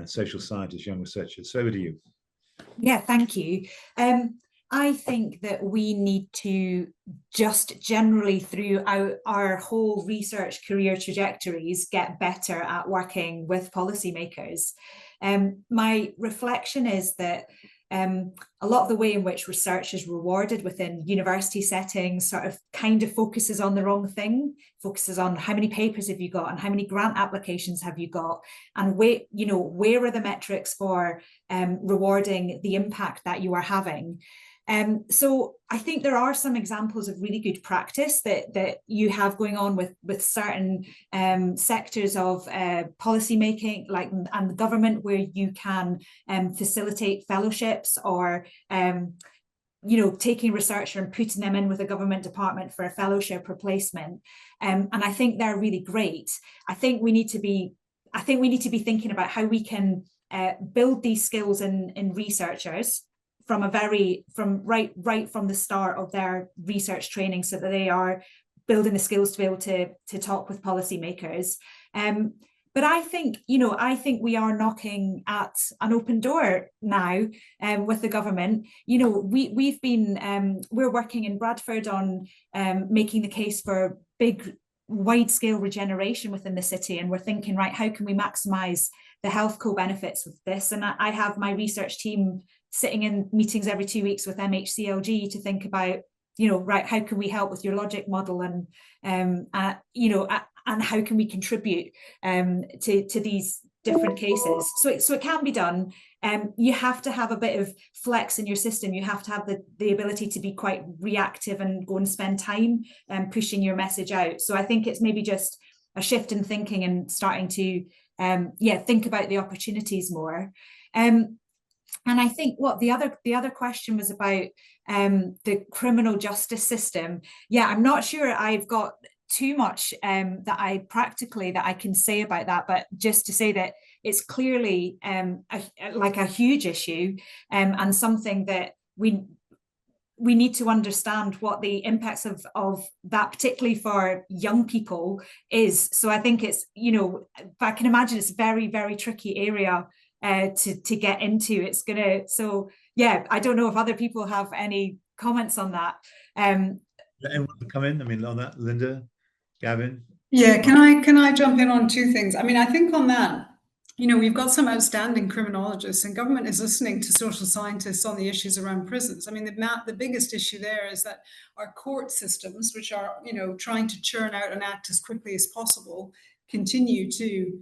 Social scientists, young researchers. So over to you. Yeah, thank you. I think that we need to just generally throughout our whole research career trajectories get better at working with policymakers. My reflection is that a lot of the way in which research is rewarded within university settings sort of kind of focuses on the wrong thing, focuses on how many papers have you got and how many grant applications have you got, and where are the metrics for rewarding the impact that you are having. So I think there are some examples of really good practice that you have going on with certain sectors of policy making, like and the government, where you can facilitate fellowships or taking a researcher and putting them in with a government department for a fellowship or placement. And I think they're really great. I think we need to be thinking about how we can build these skills in researchers from right from the start of their research training, so that they are building the skills to be able to talk with policymakers. But I think we are knocking at an open door now with the government. We're working in Bradford on making the case for big wide-scale regeneration within the city, and we're thinking, right, how can we maximize the health co-benefits with this? And I have my research team sitting in meetings every 2 weeks with MHCLG to think about, right, how can we help with your logic model, and and how can we contribute to these different cases? So it can be done. You have to have a bit of flex in your system. You have to have the ability to be quite reactive and go and spend time pushing your message out. So I think it's maybe just a shift in thinking and starting to think about the opportunities more. And I think what the other question was about the criminal justice system. Yeah, I'm not sure I've got too much that I can say about that, but just to say that it's clearly a huge issue and something that we need to understand what the impacts of that, particularly for young people, is. So I think it's, I can imagine it's a very, very tricky area to get into. I don't know if other people have any comments on that. Anyone come in? I mean, on that, Linda, Gavin? Yeah, can I jump in on two things? I mean, I think on that, we've got some outstanding criminologists, and government is listening to social scientists on the issues around prisons. I mean, the biggest issue there is that our court systems, which are, trying to churn out and act as quickly as possible, continue to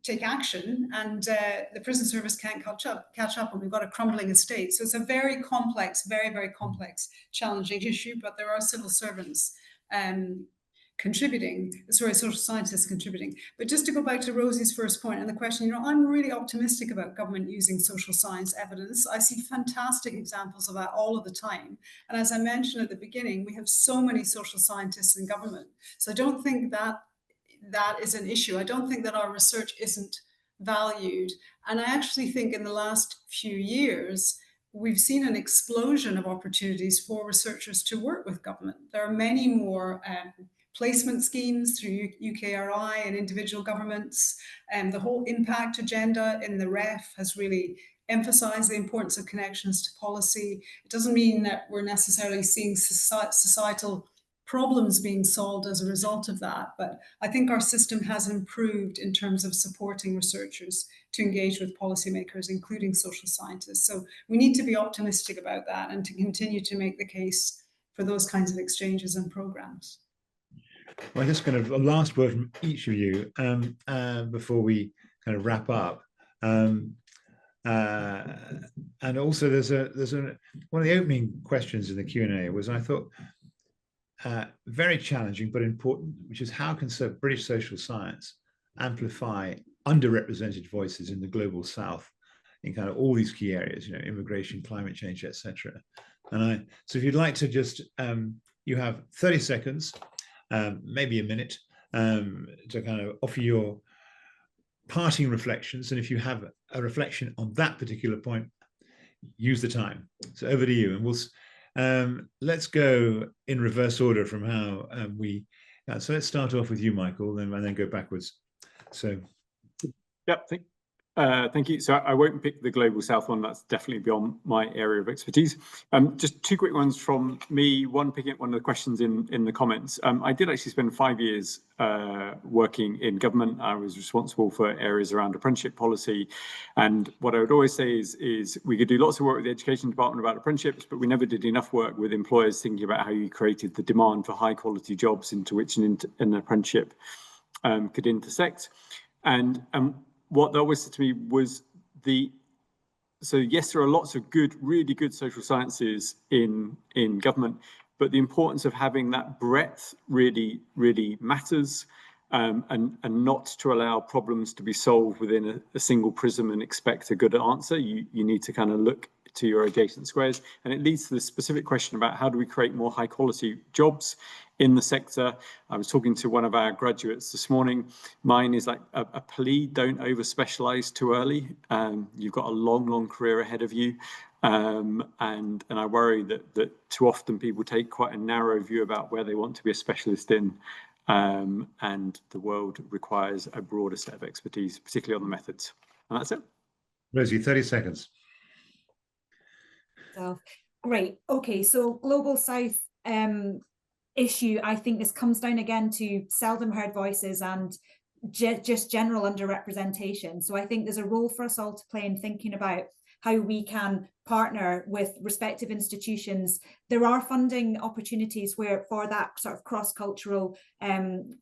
take action, and the prison service can't catch up, and we've got a crumbling estate. So it's a very complex, very, very complex, challenging issue, but there are civil servants social scientists contributing. But just to go back to Rosie's first point and the question, I'm really optimistic about government using social science evidence. I see fantastic examples of that all of the time. And as I mentioned at the beginning, we have so many social scientists in government. So I don't think that is an issue. I don't think that our research isn't valued. And I actually think in the last few years, we've seen an explosion of opportunities for researchers to work with government. There are many more placement schemes through UKRI and individual governments. And the whole impact agenda in the REF has really emphasized the importance of connections to policy. It doesn't mean that we're necessarily seeing societal problems being solved as a result of that, but I think our system has improved in terms of supporting researchers to engage with policymakers, including social scientists. So we need to be optimistic about that and to continue to make the case for those kinds of exchanges and programs. Well, just kind of a last word from each of you before we kind of wrap up. And also, there's one of the opening questions in the Q&A was, I thought, very challenging but important, which is how can British social science amplify underrepresented voices in the global South in kind of all these key areas, immigration, climate change, etc. And so if you'd like to just, you have 30 seconds, maybe a minute, to kind of offer your parting reflections. And if you have a reflection on that particular point, use the time. So over to you, and let's go in reverse order from how so let's start off with you, Michael, and then go backwards. So, yep. Thank you. So I won't pick the Global South one. That's definitely beyond my area of expertise. Just two quick ones from me. One, picking up one of the questions in the comments. I did actually spend 5 years working in government. I was responsible for areas around apprenticeship policy. And what I would always say is we could do lots of work with the education department about apprenticeships, but we never did enough work with employers thinking about how you created the demand for high quality jobs into which an apprenticeship could intersect. And what they always said to me was so yes, there are lots of really good social sciences in government, but the importance of having that breadth really, really matters, and not to allow problems to be solved within a single prism and expect a good answer. You need to kind of look to your adjacent squares. And it leads to the specific question about how do we create more high quality jobs in the sector. I was talking to one of our graduates this morning. Mine is like a plea: don't over specialize too early. You've got a long career ahead of you. And I worry that too often people take quite a narrow view about where they want to be a specialist in. And the world requires a broader set of expertise, particularly on the methods. And that's it. Rosie, 30 seconds. So, great. Okay, so Global South issue, I think this comes down again to seldom heard voices and just general underrepresentation. So I think there's a role for us all to play in thinking about how we can partner with respective institutions. There are funding opportunities for that sort of cross-cultural,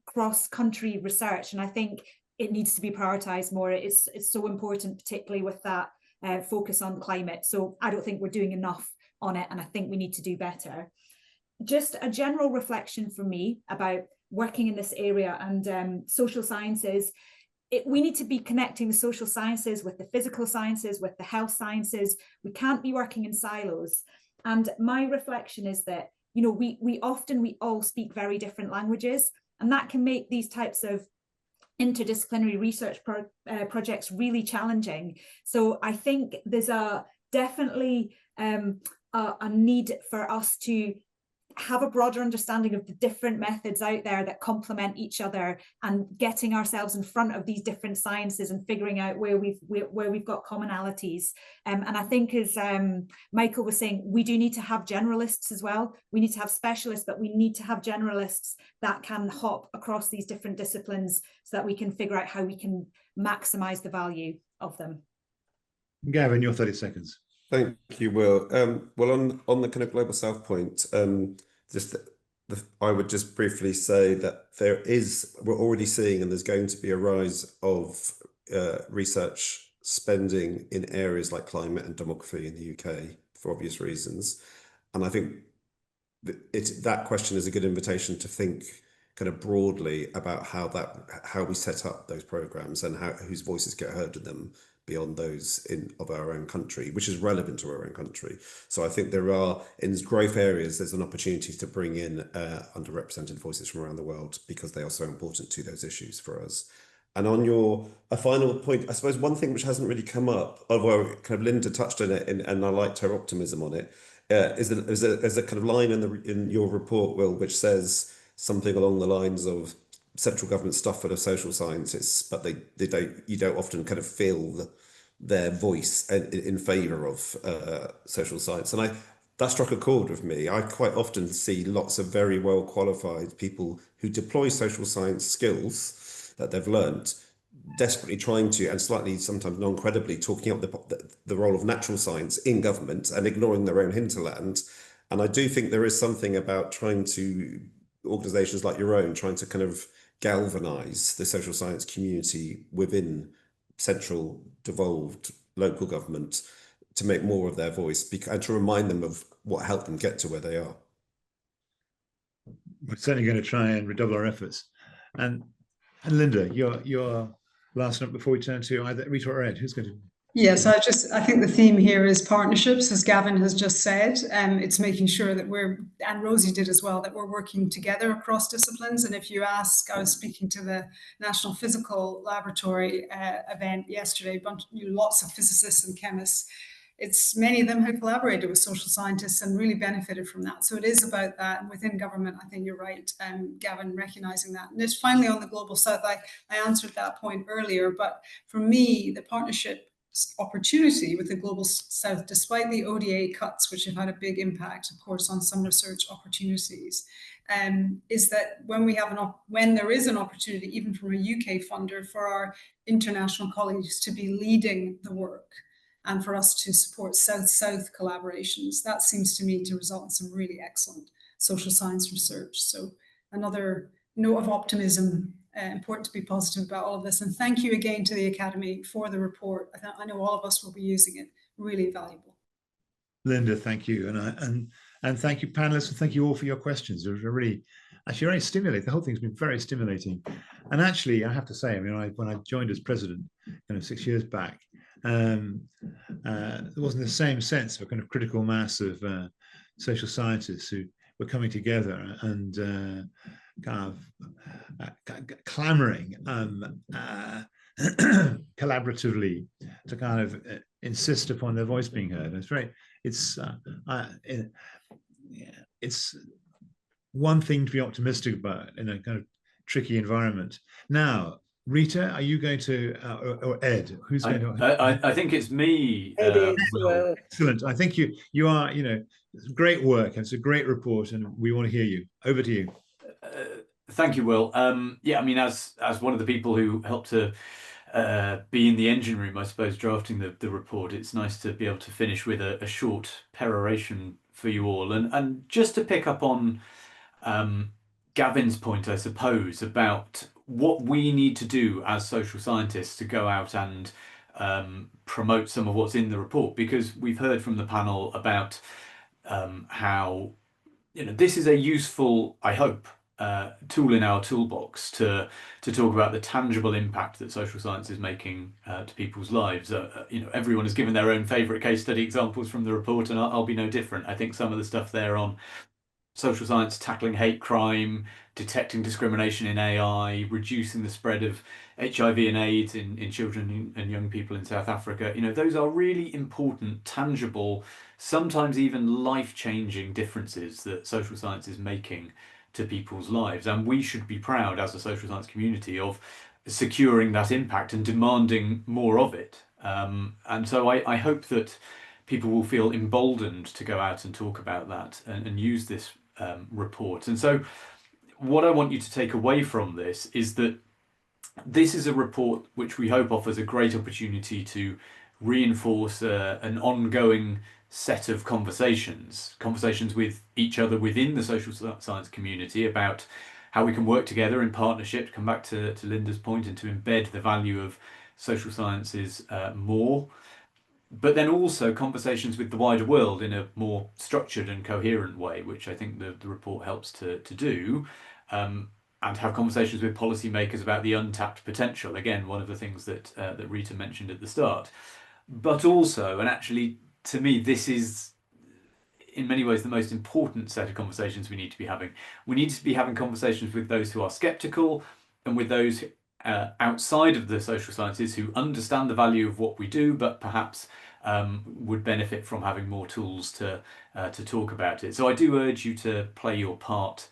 cross-country research, and I think it needs to be prioritised more. It's so important, particularly with that focus on climate. So I don't think we're doing enough on it, and I think we need to do better. Just a general reflection from me about working in this area and social sciences. We need to be connecting the social sciences with the physical sciences, with the health sciences. We can't be working in silos. And my reflection is that, we all speak very different languages, and that can make these types of interdisciplinary research projects really challenging. So I think there's definitely a need for us to have a broader understanding of the different methods out there that complement each other, and getting ourselves in front of these different sciences and figuring out where we've got commonalities. And I think, as Michael was saying, we do need to have generalists as well. We need to have specialists, but we need to have generalists that can hop across these different disciplines so that we can figure out how we can maximize the value of them. Gavin, your 30 seconds. Thank you, Will. Well, on the kind of Global South point, I would just briefly say that we're already seeing, and there's going to be a rise of research spending in areas like climate and demography in the UK for obvious reasons. And I think that question is a good invitation to think kind of broadly about how we set up those programs and whose voices get heard in them, beyond those of our own country, which is relevant to our own country. So I think there are, in growth areas, there's an opportunity to bring in underrepresented voices from around the world, because they are so important to those issues for us. And on a final point, I suppose one thing which hasn't really come up, although kind of Linda touched on it, and I liked her optimism on it, is a kind of line in your report, Will, which says something along the lines of central government stuff for the social scientists, but you don't often kind of feel their voice in favour of social science. And that struck a chord with me. I quite often see lots of very well qualified people who deploy social science skills that they've learnt, desperately trying to, and slightly sometimes non-credibly, talking up the role of natural science in government and ignoring their own hinterland. And I do think there is something about trying to, organisations like your own, trying to kind of galvanise the social science community within central devolved local government to make more of their voice and to remind them of what helped them get to where they are. We're certainly going to try and redouble our efforts. And Linda, your last note before we turn to either Rita or Ed, who's going to? Yes, I think the theme here is partnerships, as Gavin has just said. It's making sure that and Rosie did as well, that we're working together across disciplines. And if you ask, I was speaking to the National Physical Laboratory event yesterday, lots of physicists and chemists. It's many of them who collaborated with social scientists and really benefited from that. So it is about that. And within government, I think you're right, Gavin, recognizing that. And it's finally on the Global South. I answered that point earlier, but for me, the partnership opportunity with the Global South, despite the ODA cuts, which have had a big impact, of course, on some research opportunities, is that when there is an opportunity, even from a UK funder, for our international colleagues to be leading the work and for us to support South-South collaborations, that seems to me to result in some really excellent social science research. So another note of optimism. Important to be positive about all of this. And thank you again to the Academy for the report. I know all of us will be using it. Really valuable. Linda, thank you. And thank you, panelists, and thank you all for your questions. It was really stimulating. The whole thing's been very stimulating. And actually, I have to say, I mean, when I joined as president, 6 years back, there wasn't the same sense of a kind of critical mass of social scientists who were coming together and kind of clamoring collaboratively to kind of insist upon their voice being heard. And it's one thing to be optimistic about in a kind of tricky environment. Now, Rita, are you going to, or Ed, who's going to? I think it's me. Excellent. I think you are, great work. It's a great report and we want to hear you. Over to you. Thank you, Will. Yeah, I mean, as one of the people who helped to be in the engine room, I suppose, drafting the report, it's nice to be able to finish with a short peroration for you all. And just to pick up on Gavin's point, I suppose, about what we need to do as social scientists to go out and promote some of what's in the report, because we've heard from the panel about how this is a useful, I hope, tool in our toolbox to talk about the tangible impact that social science is making to people's lives. Everyone has given their own favourite case study examples from the report, and I'll be no different. I think some of the stuff there on social science tackling hate crime, detecting discrimination in AI, reducing the spread of HIV and AIDS in children and young people in South Africa, those are really important, tangible, sometimes even life-changing differences that social science is making to people's lives. And we should be proud as a social science community of securing that impact and demanding more of it. And so I hope that people will feel emboldened to go out and talk about that and use this report. And so what I want you to take away from this is that this is a report which we hope offers a great opportunity to reinforce an ongoing set of conversations with each other within the social science community about how we can work together in partnership, to come back to Linda's point, and to embed the value of social sciences more. But then also conversations with the wider world in a more structured and coherent way, which I think the report helps to do, and have conversations with policymakers about the untapped potential. Again, one of the things that Rita mentioned at the start. But also, and actually to me, this is in many ways the most important set of conversations we need to be having. We need to be having conversations with those who are skeptical and with those outside of the social sciences who understand the value of what we do, but perhaps would benefit from having more tools to talk about it. So I do urge you to play your part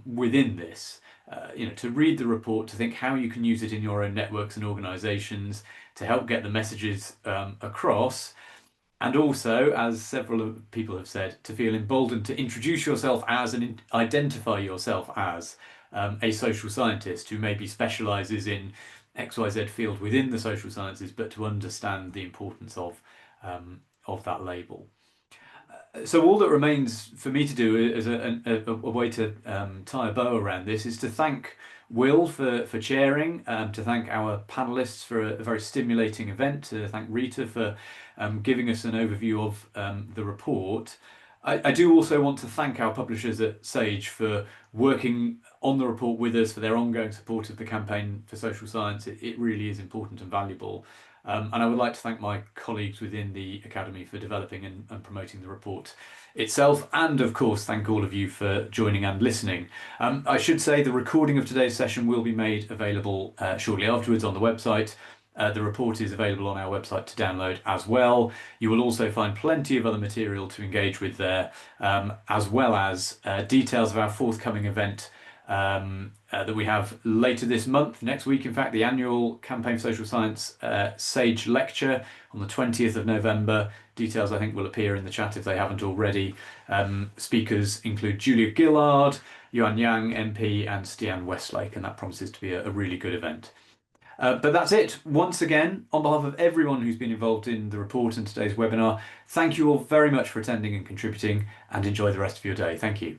within this. To read the report, to think how you can use it in your own networks and organisations to help get the messages across. And also, as several people have said, to feel emboldened to introduce yourself as and identify yourself as a social scientist who maybe specialises in XYZ field within the social sciences, but to understand the importance of that label. So all that remains for me to do as a way to tie a bow around this is to thank Will for chairing, to thank our panelists for a very stimulating event, to thank Rita for giving us an overview of the report. I do also want to thank our publishers at Sage for working on the report with us, for their ongoing support of the campaign for social science. It really is important and valuable. And I would like to thank my colleagues within the Academy for developing and promoting the report itself, and of course thank all of you for joining and listening. I should say the recording of today's session will be made available shortly afterwards on the website. The report is available on our website to download as well. You will also find plenty of other material to engage with there, as well as details of our forthcoming event that we have later this month, next week in fact, the annual Campaign for Social Science Sage Lecture on the 20th of November. Details I think will appear in the chat if they haven't already. Speakers include Julia Gillard, Yuan Yang MP and Stian Westlake, and that promises to be a really good event. But that's it. Once again, on behalf of everyone who's been involved in the report and today's webinar, thank you all very much for attending and contributing, and enjoy the rest of your day. Thank you.